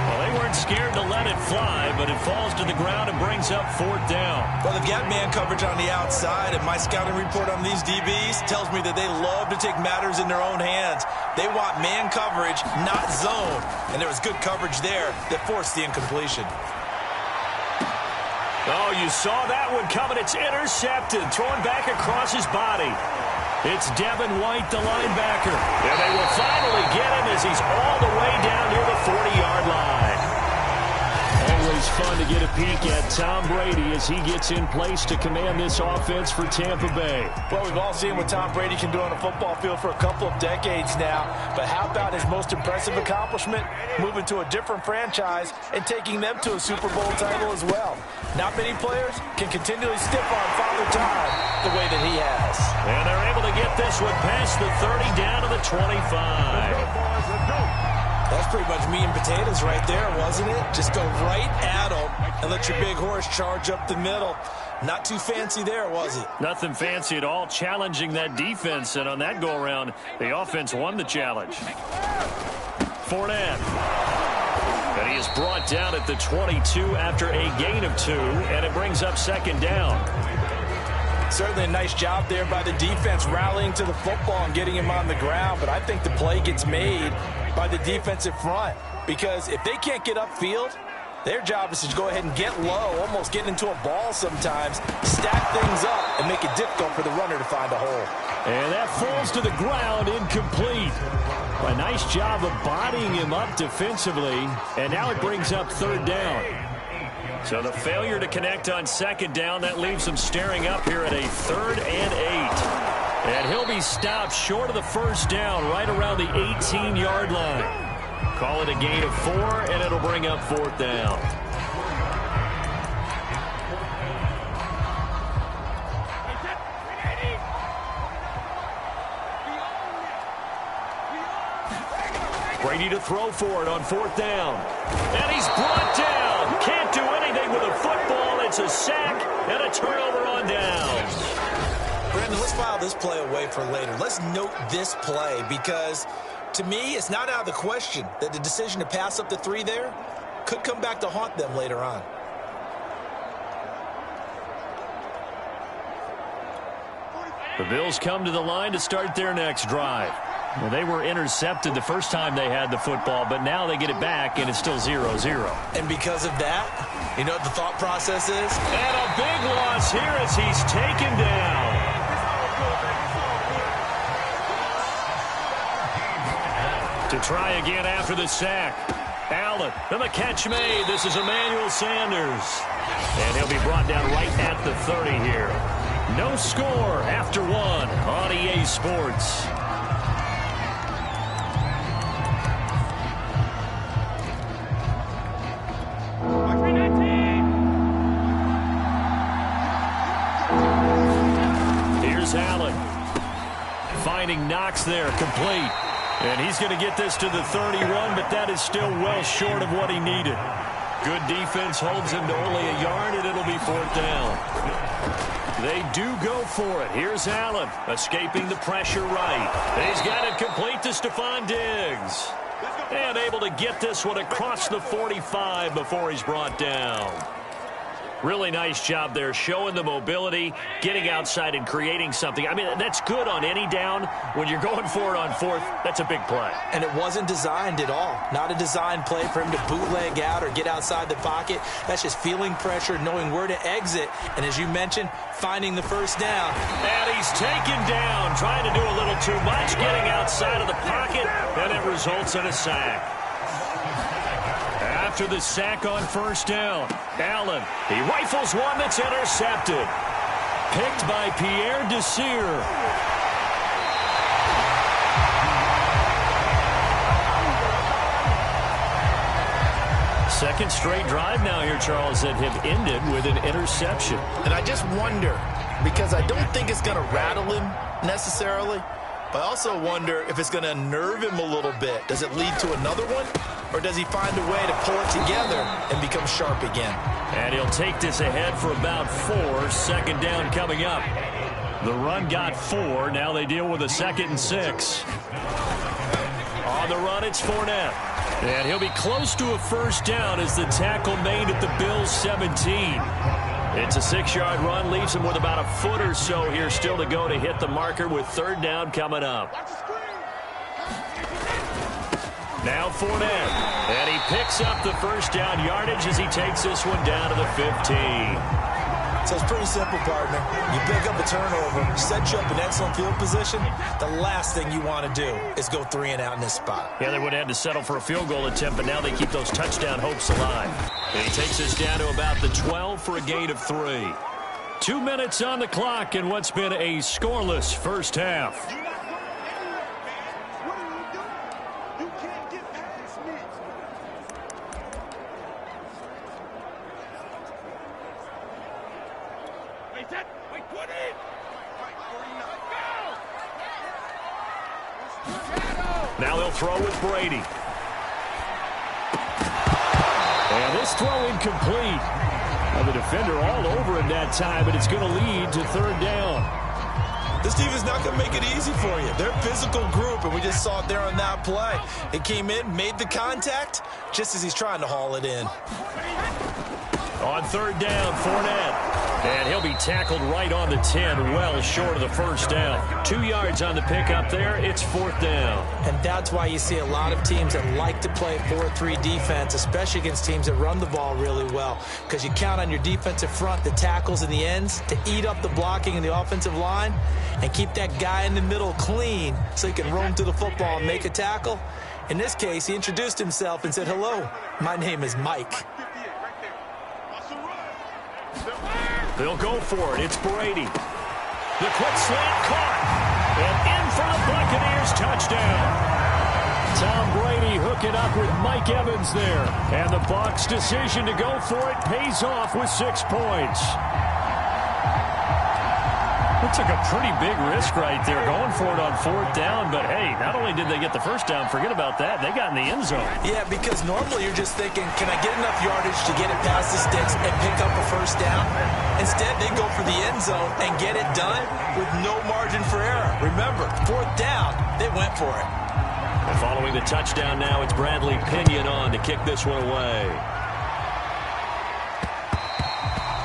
Well, they weren't scared to let it fly, but it falls to the ground and brings up 4th down. Well, they've got man coverage on the outside, and my scouting report on these DBs tells me that they love to take matters in their own hands. They want man coverage, not zone. And there was good coverage there that forced the incompletion. Oh, you saw that one coming. It's intercepted, thrown back across his body. It's Devin White, the linebacker. And they will finally get him as he's all the way down near the 40-yard line. Always fun to get a peek at Tom Brady as he gets in place to command this offense for Tampa Bay. Well, we've all seen what Tom Brady can do on a football field for a couple of decades now. But how about his most impressive accomplishment? Moving to a different franchise and taking them to a Super Bowl title as well. Not many players can continually stiff-arm Father Time the way that he has. And they're able to get this one past the 30 down to the 25. That's pretty much meat and potatoes right there, wasn't it? Just go right at them and let your big horse charge up the middle. Not too fancy there, was it? Nothing fancy at all, challenging that defense. And on that go-around, the offense won the challenge. Fournette. And he is brought down at the 22 after a gain of 2, and it brings up 2nd down. Certainly a nice job there by the defense rallying to the football and getting him on the ground, but I think the play gets made by the defensive front, because if they can't get upfield, their job is to go ahead and get low, almost get into a ball sometimes, stack things up, and make it difficult for the runner to find a hole. And that falls to the ground, incomplete. A nice job of bodying him up defensively, and now it brings up 3rd down. So the failure to connect on 2nd down, that leaves them staring up here at a 3rd and 8. And he'll be stopped short of the 1st down right around the 18-yard line. Call it a gain of 4, and it'll bring up 4th down. Brady to throw for it on 4th down. And he's brought down. Can't do anything with a football. It's a sack and a turnover on downs. Brandon, let's file this play away for later. Let's note this play because, to me, it's not out of the question that the decision to pass up the 3 there could come back to haunt them later on. The Bills come to the line to start their next drive. Well, they were intercepted the first time they had the football, but now they get it back, and it's still 0-0. And because of that, you know what the thought process is? And a big loss here as he's taken down. To try again after the sack. Allen, and the catch made. This is Emmanuel Sanders. And he'll be brought down right at the 30 here. No score after 1 on EA Sports. Here's Allen. Finding Knox there, complete. And he's going to get this to the 31, but that is still well short of what he needed. Good defense holds him to only a yard, and it'll be 4th down. They do go for it. Here's Allen, escaping the pressure right. And he's got it complete to Stephon Diggs. And able to get this one across the 45 before he's brought down. Really nice job there, showing the mobility, getting outside and creating something. I mean, that's good on any down. When you're going for it on fourth, that's a big play. And it wasn't designed at all. Not a designed play for him to bootleg out or get outside the pocket. That's just feeling pressure, knowing where to exit, and as you mentioned, finding the first down. And he's taken down, trying to do a little too much, getting outside of the pocket, and it results in a sack. After the sack on first down, Allen, he rifles one that's intercepted. Picked by Pierre Desir. Second straight drive now here, Charles, that have ended with an interception. And I just wonder, because I don't think it's going to rattle him necessarily, but I also wonder if it's going to unnerve him a little bit. Does it lead to another one? Or does he find a way to pull it together and become sharp again? And he'll take this ahead for about 4. Second down coming up. The run got 4. Now they deal with a 2nd and 6. On the run, it's Fournette. And he'll be close to a first down as the tackle made at the Bills' 17. It's a 6-yard run, leaves him with about a foot or so here still to go to hit the marker with third down coming up. Now Fournette, and he picks up the first down yardage as he takes this one down to the 15. So it's pretty simple, partner. You pick up a turnover, set you up in excellent field position. The last thing you want to do is go 3 and out in this spot. Yeah, they would have had to settle for a field goal attempt, but now they keep those touchdown hopes alive. And he takes this down to about the 12 for a gain of 3. 2 minutes on the clock in what's been a scoreless first half. Now they'll throw with Brady. And this throw incomplete. Now the defender all over him that time, but it's going to lead to third down. This team is not going to make it easy for you. They're a physical group, and we just saw it there on that play. It came in, made the contact, just as he's trying to haul it in. On third down, Fournette. And he'll be tackled right on the 10, well short of the first down. 2 yards on the pickup there. It's fourth down. And that's why you see a lot of teams that like to play 4-3 defense, especially against teams that run the ball really well, because you count on your defensive front, the tackles and the ends, to eat up the blocking in the offensive line and keep that guy in the middle clean so he can roam through the football and make a tackle. In this case, he introduced himself and said, "Hello, my name is Mike." They'll go for it. It's Brady. The quick slant caught. And in for the Buccaneers touchdown. Tom Brady hooking up with Mike Evans there. And the Bucs' decision to go for it pays off with 6 points. It took a pretty big risk right there going for it on fourth down. But, hey, not only did they get the first down, forget about that, they got in the end zone. Yeah, because normally you're just thinking, can I get enough yardage to get it past the sticks and pick up a first down? Instead, they go for the end zone and get it done with no margin for error. Remember, fourth down, they went for it. And following the touchdown now, it's Bradley Pinion on to kick this one away.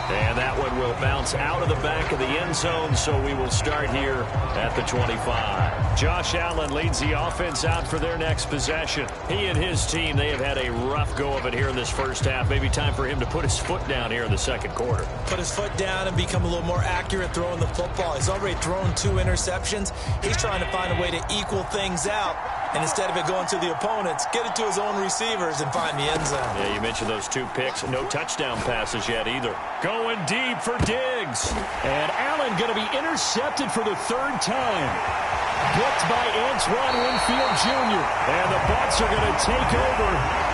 And that one will bounce out of the back of the end zone, so we will start here at the 25. Josh Allen leads the offense out for their next possession. He and his team, they have had a rough go of it here in this first half. Maybe time for him to put his foot down here in the second quarter. Put his foot down and become a little more accurate throwing the football. He's already thrown 2 interceptions. He's trying to find a way to equal things out. And instead of it going to the opponents, get it to his own receivers and find the end zone. Yeah, you mentioned those 2 picks. No touchdown passes yet either. Going deep for Diggs. And Allen going to be intercepted for the 3rd time. Booked by Antoine Winfield Jr. And the Bucs are going to take over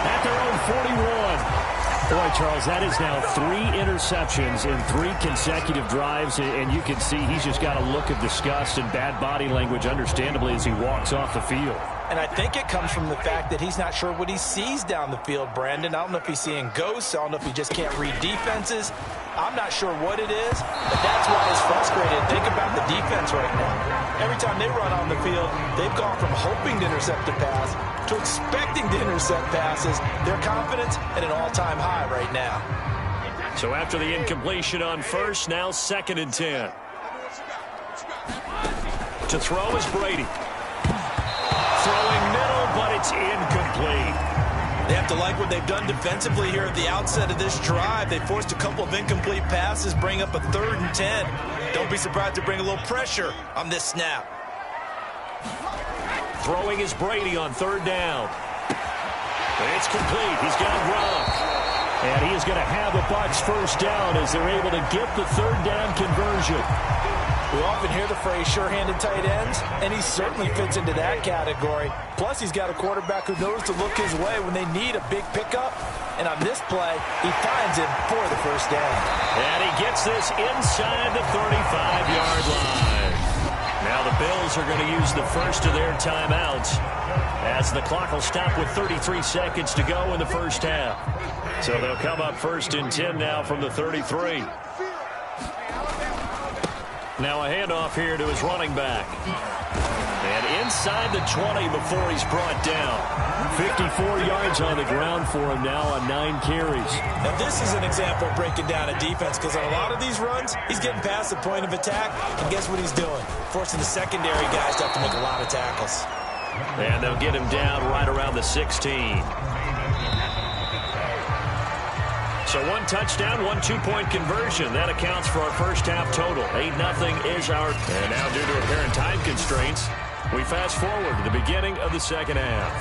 at their own 41. Boy, Charles, that is now 3 interceptions in 3 consecutive drives, and you can see he's just got a look of disgust and bad body language, understandably, as he walks off the field. And I think it comes from the fact that he's not sure what he sees down the field, Brandon. I don't know if he's seeing ghosts. I don't know if he just can't read defenses. I'm not sure what it is, but that's why he's frustrated. Think about the defense right now. Every time they run on the field, they've gone from hoping to intercept a pass to expecting to intercept passes. Their confidence at an all-time high right now. So after the incompletion on first, now 2nd and 10. To throw is Brady. Throwing middle, but it's incomplete. They have to like what they've done defensively here at the outset of this drive. They forced a couple of incomplete passes, bring up a 3rd and 10. Don't be surprised to bring a little pressure on this snap. Throwing is Brady on 3rd down. It's complete. He's got Gronk. And he is going to have the Bucs first down as they're able to get the 3rd down conversion. We often hear the phrase sure-handed tight ends, and he certainly fits into that category. Plus, he's got a quarterback who knows to look his way when they need a big pickup. And on this play, he finds him for the first down. And he gets this inside the 35-yard line. Now the Bills are going to use the first of their timeouts as the clock will stop with 33 seconds to go in the first half. So they'll come up 1st and 10 now from the 33. Now a handoff here to his running back. And inside the 20 before he's brought down. 54 yards on the ground for him now on 9 carries. Now this is an example of breaking down a defense, because on a lot of these runs, he's getting past the point of attack, and guess what he's doing? Forcing the secondary guys to have to make a lot of tackles. And they'll get him down right around the 16. So 1 touchdown, 1 2-point conversion. That accounts for our first half total. 8-0 is our... And now due to apparent time constraints, we fast forward to the beginning of the second half.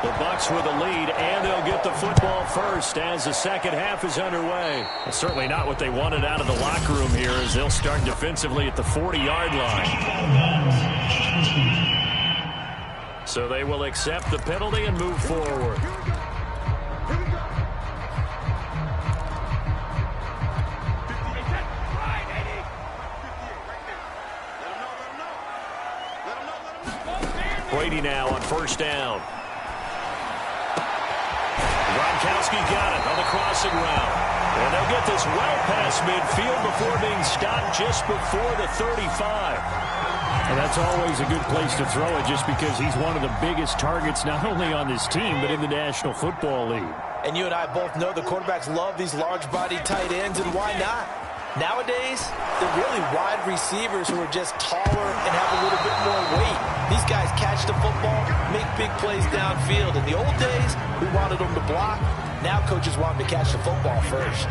The Bucs with a lead, and they'll get the football first as the second half is underway. Well, certainly not what they wanted out of the locker room here, as they'll start defensively at the 40-yard line. So they will accept the penalty and move forward. Brady now on 1st down. Gronkowski got it on the crossing route. And they'll get this well past midfield before being stopped just before the 35. And that's always a good place to throw it, just because he's one of the biggest targets not only on this team but in the National Football League. And you and I both know the quarterbacks love these large-bodied tight ends, and why not? Nowadays, they're really wide receivers who are just taller and have a little bit more weight. These guys catch the football, make big plays downfield. In the old days, we wanted them to block. Now coaches want them to catch the football first.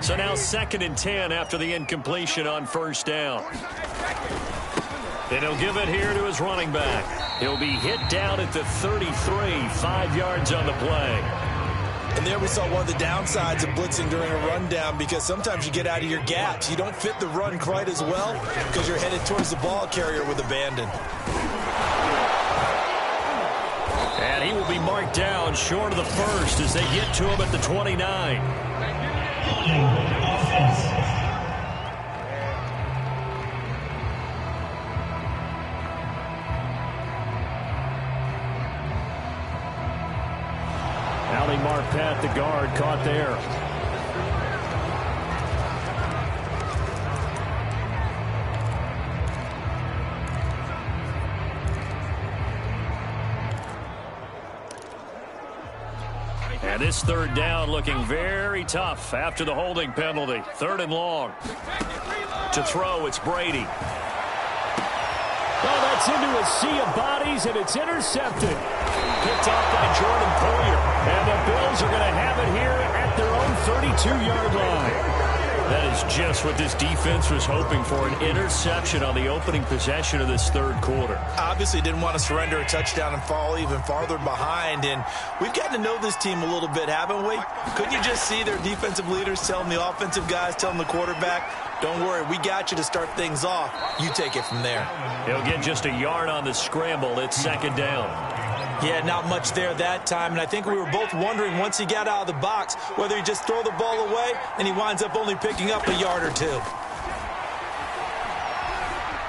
So now 2nd and 10 after the incompletion on 1st down. And he'll give it here to his running back. He'll be hit down at the 33, 5 yards on the play. And there we saw one of the downsides of blitzing during a rundown, because sometimes you get out of your gaps. You don't fit the run quite as well because you're headed towards the ball carrier with abandon. And he will be marked down short of the first as they get to him at the 29. Now they mark Pat, the guard, caught there. And this 3rd down looking very tough after the holding penalty. 3rd and long. To throw, it's Brady. Oh, that's into a sea of bodies, and it's intercepted. Picked off by Jordan Poyer. And the Bills are going to have it here at their own 32-yard line. That is just what this defense was hoping for, an interception on the opening possession of this 3rd quarter. Obviously didn't want to surrender a touchdown and fall even farther behind. And we've gotten to know this team a little bit, haven't we? Couldn't you just see their defensive leaders telling the offensive guys, telling the quarterback, don't worry, we got you to start things off. You take it from there. He'll get just a yard on the scramble. It's 2nd down. Yeah, not much there that time, and I think we were both wondering once he got out of the box whether he'd just throw the ball away, and he winds up only picking up a yard or 2.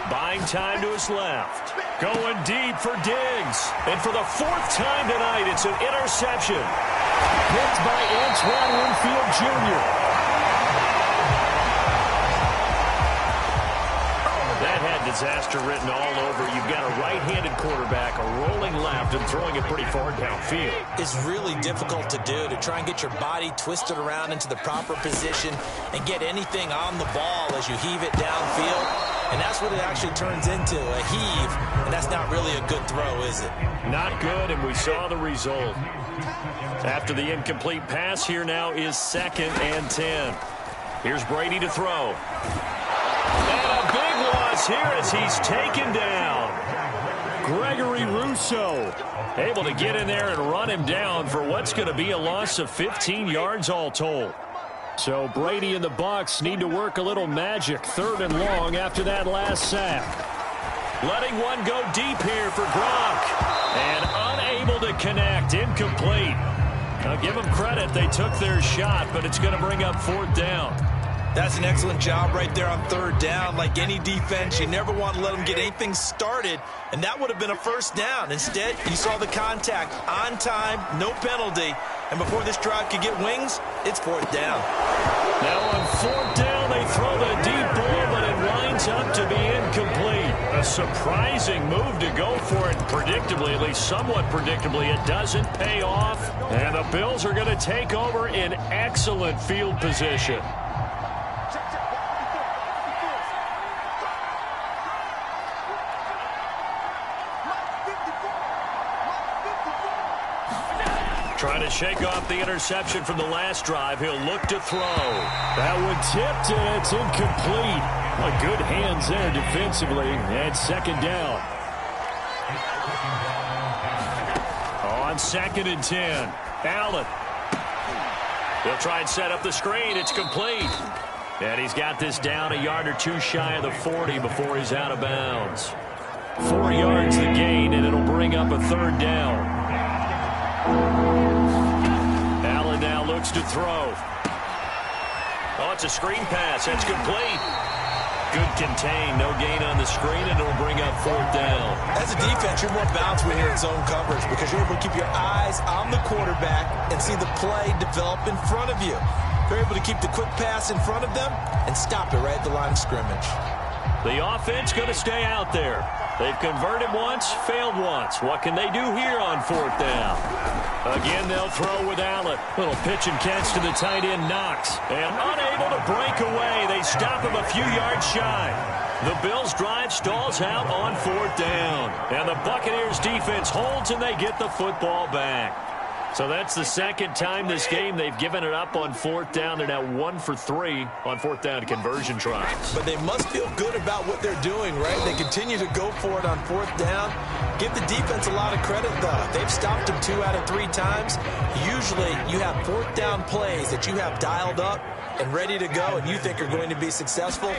Buying time to his left. Going deep for Diggs. And for the 4th time tonight, it's an interception. Picked by Antoine Winfield Jr. That had to disaster written all over. You've got a right-handed quarterback, a rolling left, and throwing it pretty far downfield. It's really difficult to do, to try and get your body twisted around into the proper position and get anything on the ball as you heave it downfield. And that's what it actually turns into, a heave. And that's not really a good throw, is it? Not good, and we saw the result. After the incomplete pass, here now is 2nd and 10. Here's Brady to throw. And a big loss here as he's taken down. Gregory Rousseau able to get in there and run him down for what's going to be a loss of 15 yards all told. So Brady and the Bucs need to work a little magic, 3rd and long after that last sack. Letting one go deep here for Gronk. And unable to connect, incomplete. Now give them credit, they took their shot, but it's going to bring up 4th down. That's an excellent job right there on 3rd down. Like any defense, you never want to let them get anything started, and that would have been a 1st down. Instead, you saw the contact on time, no penalty, and before this drive could get wings, it's 4th down. Now on 4th down, they throw the deep ball, but it winds up to be incomplete. A surprising move to go for it, predictably, at least somewhat predictably. It doesn't pay off, and the Bills are going to take over in excellent field position. Trying to shake off the interception from the last drive. He'll look to throw. That one tipped, and it's incomplete. Well, good hands there defensively. And 2nd down. On 2nd and 10. Allen. He'll try and set up the screen. It's complete. And he's got this down a yard or two shy of the 40 before he's out of bounds. 4 yards the gain, and it'll bring up a 3rd down. Allen now looks to throw. Oh, it's a screen pass. That's complete. Good contain. No gain on the screen, and it'll bring up 4th down. As a defense, you're more balanced when you're in zone coverage because you're able to keep your eyes on the quarterback and see the play develop in front of you. They're able to keep the quick pass in front of them and stop it right at the line of scrimmage. The offense going to stay out there. They've converted once, failed once. What can they do here on 4th down? Again, they'll throw with Allen. Little pitch and catch to the tight end, Knox. And unable to break away. They stop him a few yards shy. The Bills' drive stalls out on 4th down. And the Buccaneers' defense holds, and they get the football back. So that's the 2nd time this game they've given it up on 4th down. They're now 1 for 3 on 4th down conversion tries. But they must feel good about what they're doing, right? They continue to go for it on 4th down. Give the defense a lot of credit, though. They've stopped them 2 out of 3 times. Usually, you have 4th down plays that you have dialed up and ready to go, and you think are going to be successful.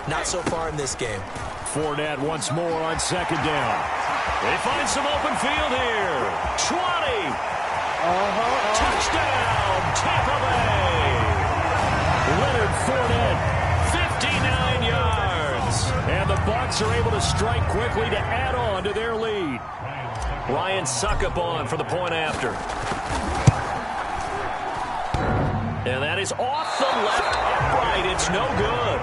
Not so far in this game. Fournette once more on 2nd down. They find some open field here. 20. Touchdown, Tampa Bay. Leonard Fournette, 59 yards. And the Bucs are able to strike quickly to add on to their lead. Ryan Suckup on for the point after. And that is off the left upright. It's no good.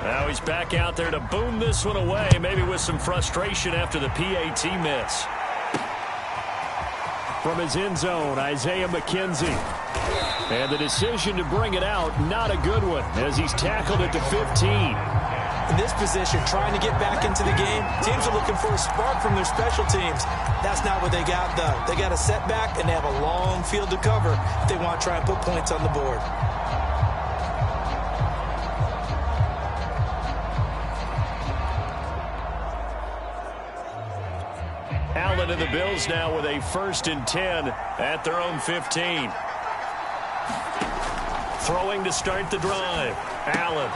Now he's back out there to boom this one away, maybe with some frustration after the PAT miss. From his end zone, Isaiah McKenzie. And the decision to bring it out, not a good one, as he's tackled at the 15. In this position, trying to get back into the game, teams are looking for a spark from their special teams. That's not what they got, though. They got a setback, and they have a long field to cover if they want to try and put points on the board. Allen and the Bills now with a 1st and 10 at their own 15. Throwing to start the drive. Allen.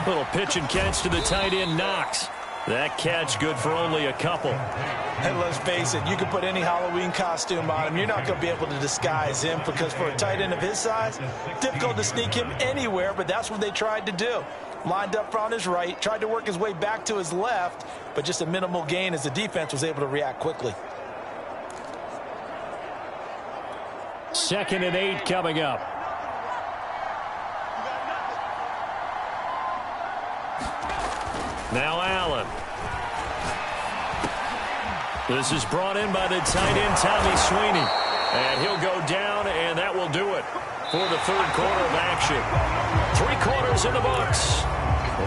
Little pitch and catch to the tight end, Knox. That catch good for only a couple. And let's face it, you can put any Halloween costume on him. You're not going to be able to disguise him because for a tight end of his size, difficult to sneak him anywhere, but that's what they tried to do. Lined up on his right, tried to work his way back to his left, but just a minimal gain as the defense was able to react quickly. 2nd and 8 coming up. Now Allen. This is brought in by the tight end, Tommy Sweeney. And he'll go down, and that will do it for the third quarter of action. 3 quarters in the books.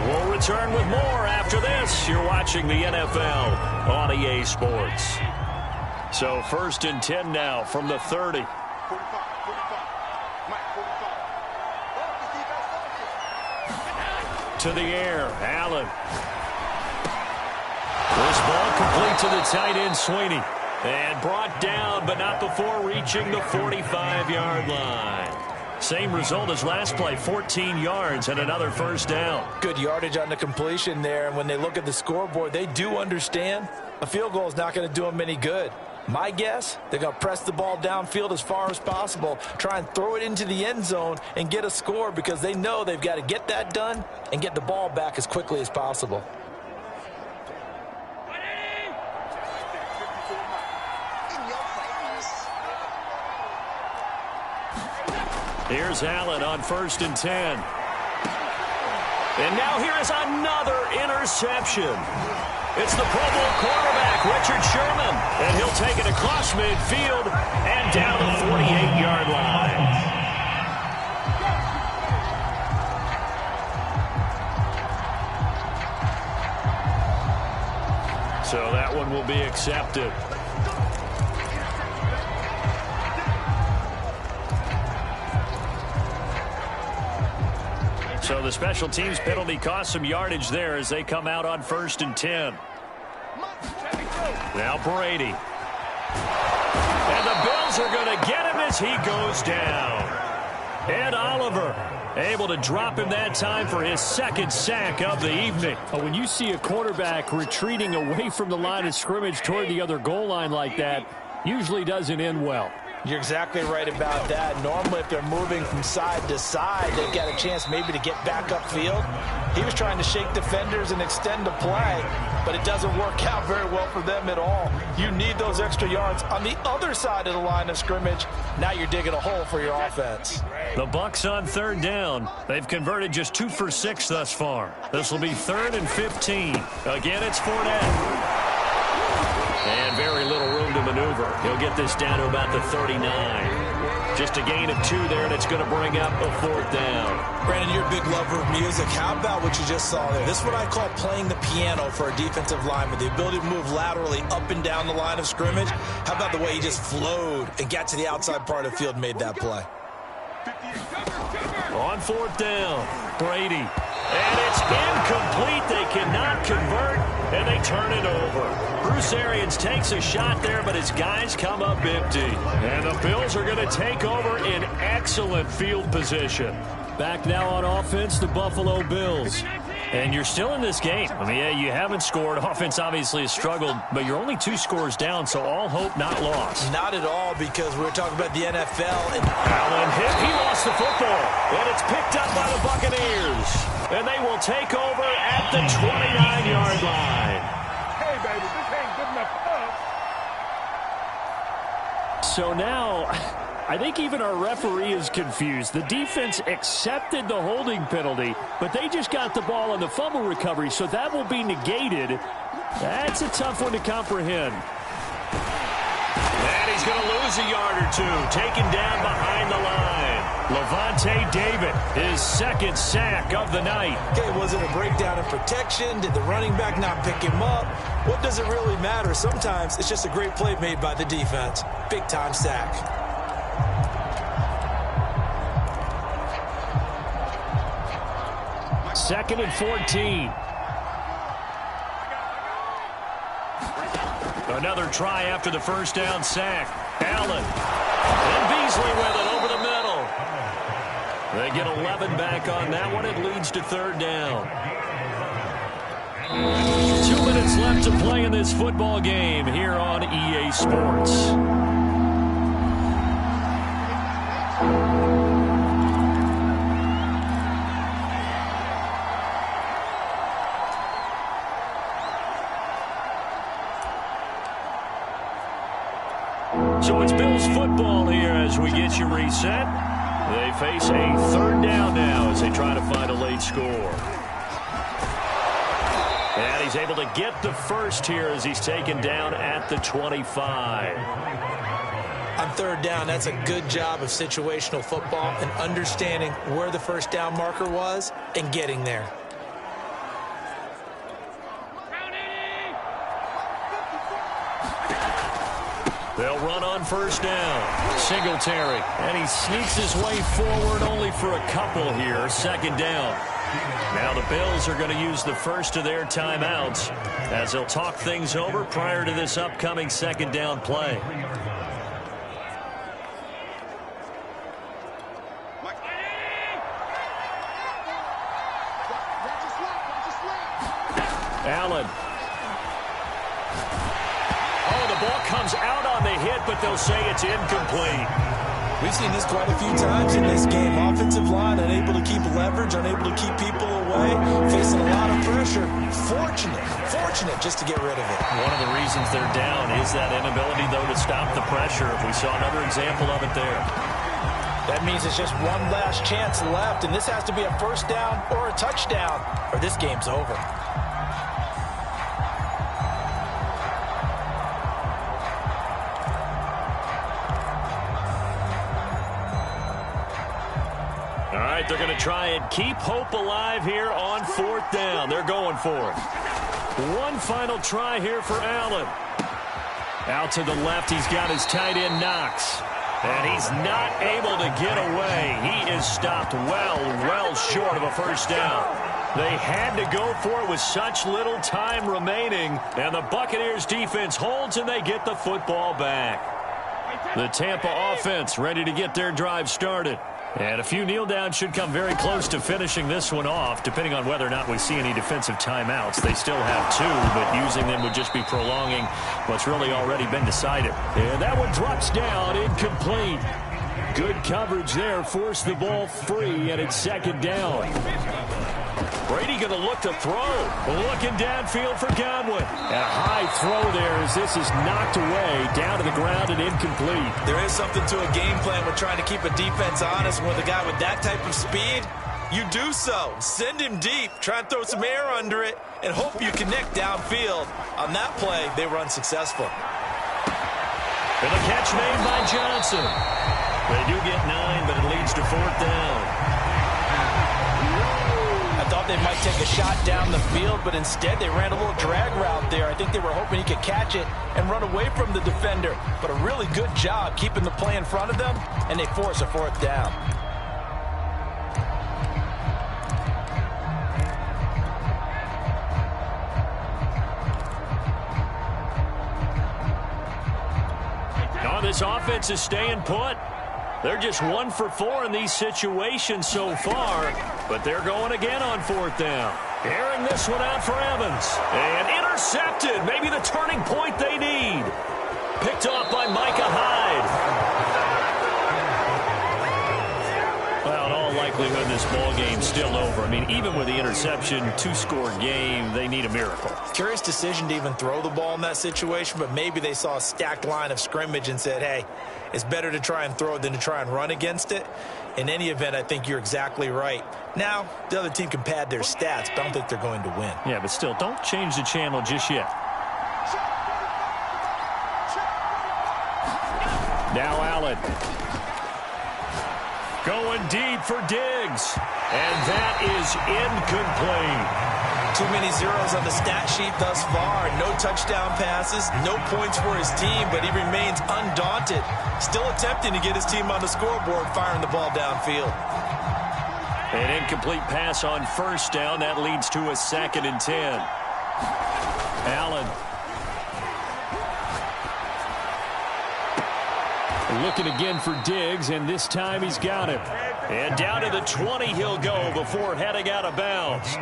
We'll return with more after this. You're watching the NFL on EA Sports. So 1st and 10 now from the 30. 45. Mike, 45. To the air, Allen. This ball complete to the tight end, Sweeney. And brought down, but not before reaching the 45-yard line. Same result as last play, 14 yards and another first down. Good yardage on the completion there, and when they look at the scoreboard, they do understand a field goal is not going to do them any good. My guess, they're going to press the ball downfield as far as possible, try and throw it into the end zone and get a score because they know they've got to get that done and get the ball back as quickly as possible. Here's Allen on 1st and 10. And now here is another interception. It's the Pro Bowl quarterback, Richard Sherman. And he'll take it across midfield and down the 48-yard line. So that one will be accepted. So the special teams penalty cost some yardage there as they come out on 1st and 10. Now Brady. And the Bills are going to get him as he goes down. Ed Oliver able to drop him that time for his 2nd sack of the evening. When you see a quarterback retreating away from the line of scrimmage toward the other goal line like that, usually doesn't end well. You're exactly right about that. Normally, if they're moving from side to side, they've got a chance maybe to get back upfield. He was trying to shake defenders and extend the play, but it doesn't work out very well for them at all. You need those extra yards on the other side of the line of scrimmage. Now you're digging a hole for your offense. The Bucs on 3rd down. They've converted just 2 for 6 thus far. This will be 3rd and 15. Again, it's Fournette. And very little room to maneuver. He'll get this down to about the 39. Just a gain of 2 there, and it's going to bring up a 4th down. Brandon, you're a big lover of music. How about what you just saw there? This is what I call playing the piano for a defensive lineman. The ability to move laterally up and down the line of scrimmage. How about the way he just flowed and got to the outside part of the field and made that play? On 4th down, Brady. And it's incomplete. They cannot convert, and they turn it over. Bruce Arians takes a shot there, but his guys come up empty. And the Bills are going to take over in excellent field position. Back now on offense, the Buffalo Bills. And you're still in this game. I mean, yeah, you haven't scored. Offense obviously has struggled, but you're only 2 scores down, so all hope not lost. Not at all, because we're talking about the NFL. And Allen hit. He lost the football, and it's picked up by the Buccaneers. And they will take over at the 29-yard line. Hey, baby, this ain't good enough for us. So now, I think even our referee is confused. The defense accepted the holding penalty, but they just got the ball on the fumble recovery, so that will be negated. That's a tough one to comprehend. And he's going to lose a yard or 2, taken down behind the line. Levante David, his 2nd sack of the night. Okay, was it a breakdown in protection? Did the running back not pick him up? What does it really matter? Sometimes it's just a great play made by the defense. Big-time sack. Second and 14. Another try after the first down sack. Allen. And Beasley with it over the middle. They get 11 back on that one. It leads to 3rd down. 2 minutes left to play in this football game here on EA Sports. So it's Bills football here as we get you reset. They face a third down now as they try to find a late score. And he's able to get the first here as he's taken down at the 25. On third down, that's a good job of situational football and understanding where the first down marker was and getting there. They'll run on first down. Singletary. And he sneaks his way forward only for a couple here. Second down. Now the Bills are going to use the first of their timeouts as they'll talk things over prior to this upcoming second down play. Allen. Oh, the ball comes out on the hit, but they'll say it's incomplete. We've seen this quite a few times in this game. Offensive line unable to keep leverage, unable to keep people away, facing a lot of pressure. Fortunate just to get rid of it. One of the reasons they're down is that inability, though, to stop the pressure. We saw another example of it there. That means it's just one last chance left, and this has to be a first down or a touchdown, or this game's over. All right, they're going to try and keep hope alive here on fourth down. They're going for it. One final try here for Allen. Out to the left, he's got his tight end Knox. And he's not able to get away. He is stopped well short of a first down. They had to go for it with such little time remaining. And the Buccaneers defense holds and they get the football back. The Tampa offense ready to get their drive started. And a few kneel downs should come very close to finishing this one off, depending on whether or not we see any defensive timeouts. They still have two, but using them would just be prolonging what's really already been decided. And that one drops down, incomplete. Good coverage there, forced the ball free, and it's second down. Brady going to look to throw. Looking downfield for Godwin. And a high throw there as this is knocked away, down to the ground and incomplete. There is something to a game plan with trying to keep a defense honest. With a guy with that type of speed, you do so. Send him deep, try and throw some air under it, and hope you connect downfield. On that play, they were unsuccessful. And the catch made by Johnson. They do get 9, but it leads to fourth down. I thought they might take a shot down the field, but instead they ran a little drag route there. I think they were hoping he could catch it and run away from the defender. But a really good job keeping the play in front of them, and they force a fourth down. Oh, this offense is staying put. They're just 1 for 4 in these situations so far, but they're going again on fourth down. Airing this one out for Evans. And intercepted. Maybe the turning point they need. Picked off by Micah Hyde. Well, in all likelihood, this ball game's still over. I mean, even with the interception, 2-score game, they need a miracle. Curious decision to even throw the ball in that situation, but maybe they saw a stacked line of scrimmage and said, hey, it's better to try and throw it than to try and run against it. In any event, I think you're exactly right. Now, the other team can pad their stats, but I don't think they're going to win. Yeah, but still, don't change the channel just yet. Now Allen. Going deep for Diggs. And that is incomplete. Too many zeros on the stat sheet thus far. No touchdown passes, no points for his team, but he remains undaunted. Still attempting to get his team on the scoreboard, firing the ball downfield. An incomplete pass on first down. That leads to a 2nd and 10. Allen. Looking again for Diggs, and this time he's got it. And down to the 20 he'll go before heading out of bounds.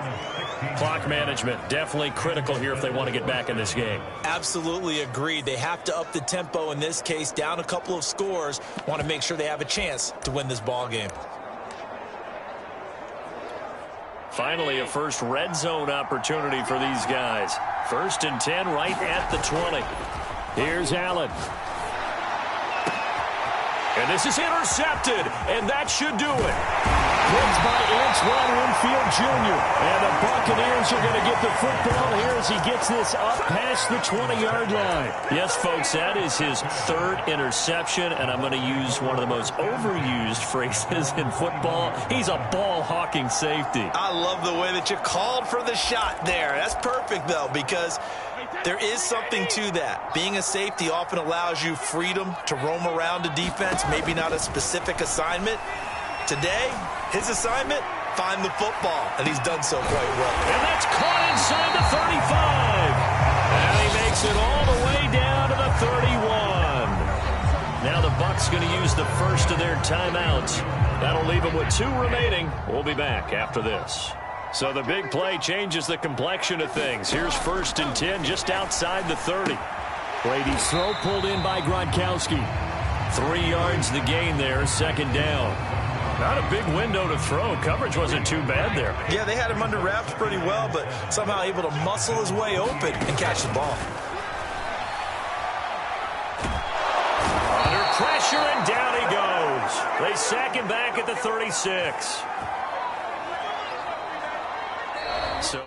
Clock management definitely critical here if they want to get back in this game. Absolutely agreed. They have to up the tempo in this case, down a couple of scores. Want to make sure they have a chance to win this ball game. Finally, a first red zone opportunity for these guys. 1st and 10 right at the 20. Here's Allen. And this is intercepted, and that should do it. Picked by Antoine Winfield Jr. And the Buccaneers are going to get the football here as he gets this up past the 20-yard line. Yes, folks, that is his third interception, and I'm going to use one of the most overused phrases in football. He's a ball-hawking safety. I love the way that you called for the shot there. That's perfect, though, because there is something to that. Being a safety often allows you freedom to roam around a defense, maybe not a specific assignment. Today, his assignment, find the football, and he's done so quite well. And that's caught inside the 35. And he makes it all the way down to the 31. Now the Bucs going to use the first of their timeouts. That'll leave them with 2 remaining. We'll be back after this. So the big play changes the complexion of things. Here's 1st and 10 just outside the 30. Brady's throw pulled in by Gronkowski. 3 yards the gain there, 2nd down. Not a big window to throw. Coverage wasn't too bad there. Yeah, they had him under wraps pretty well, but somehow able to muscle his way open and catch the ball. Under pressure, and down he goes. They sack him back at the 36. So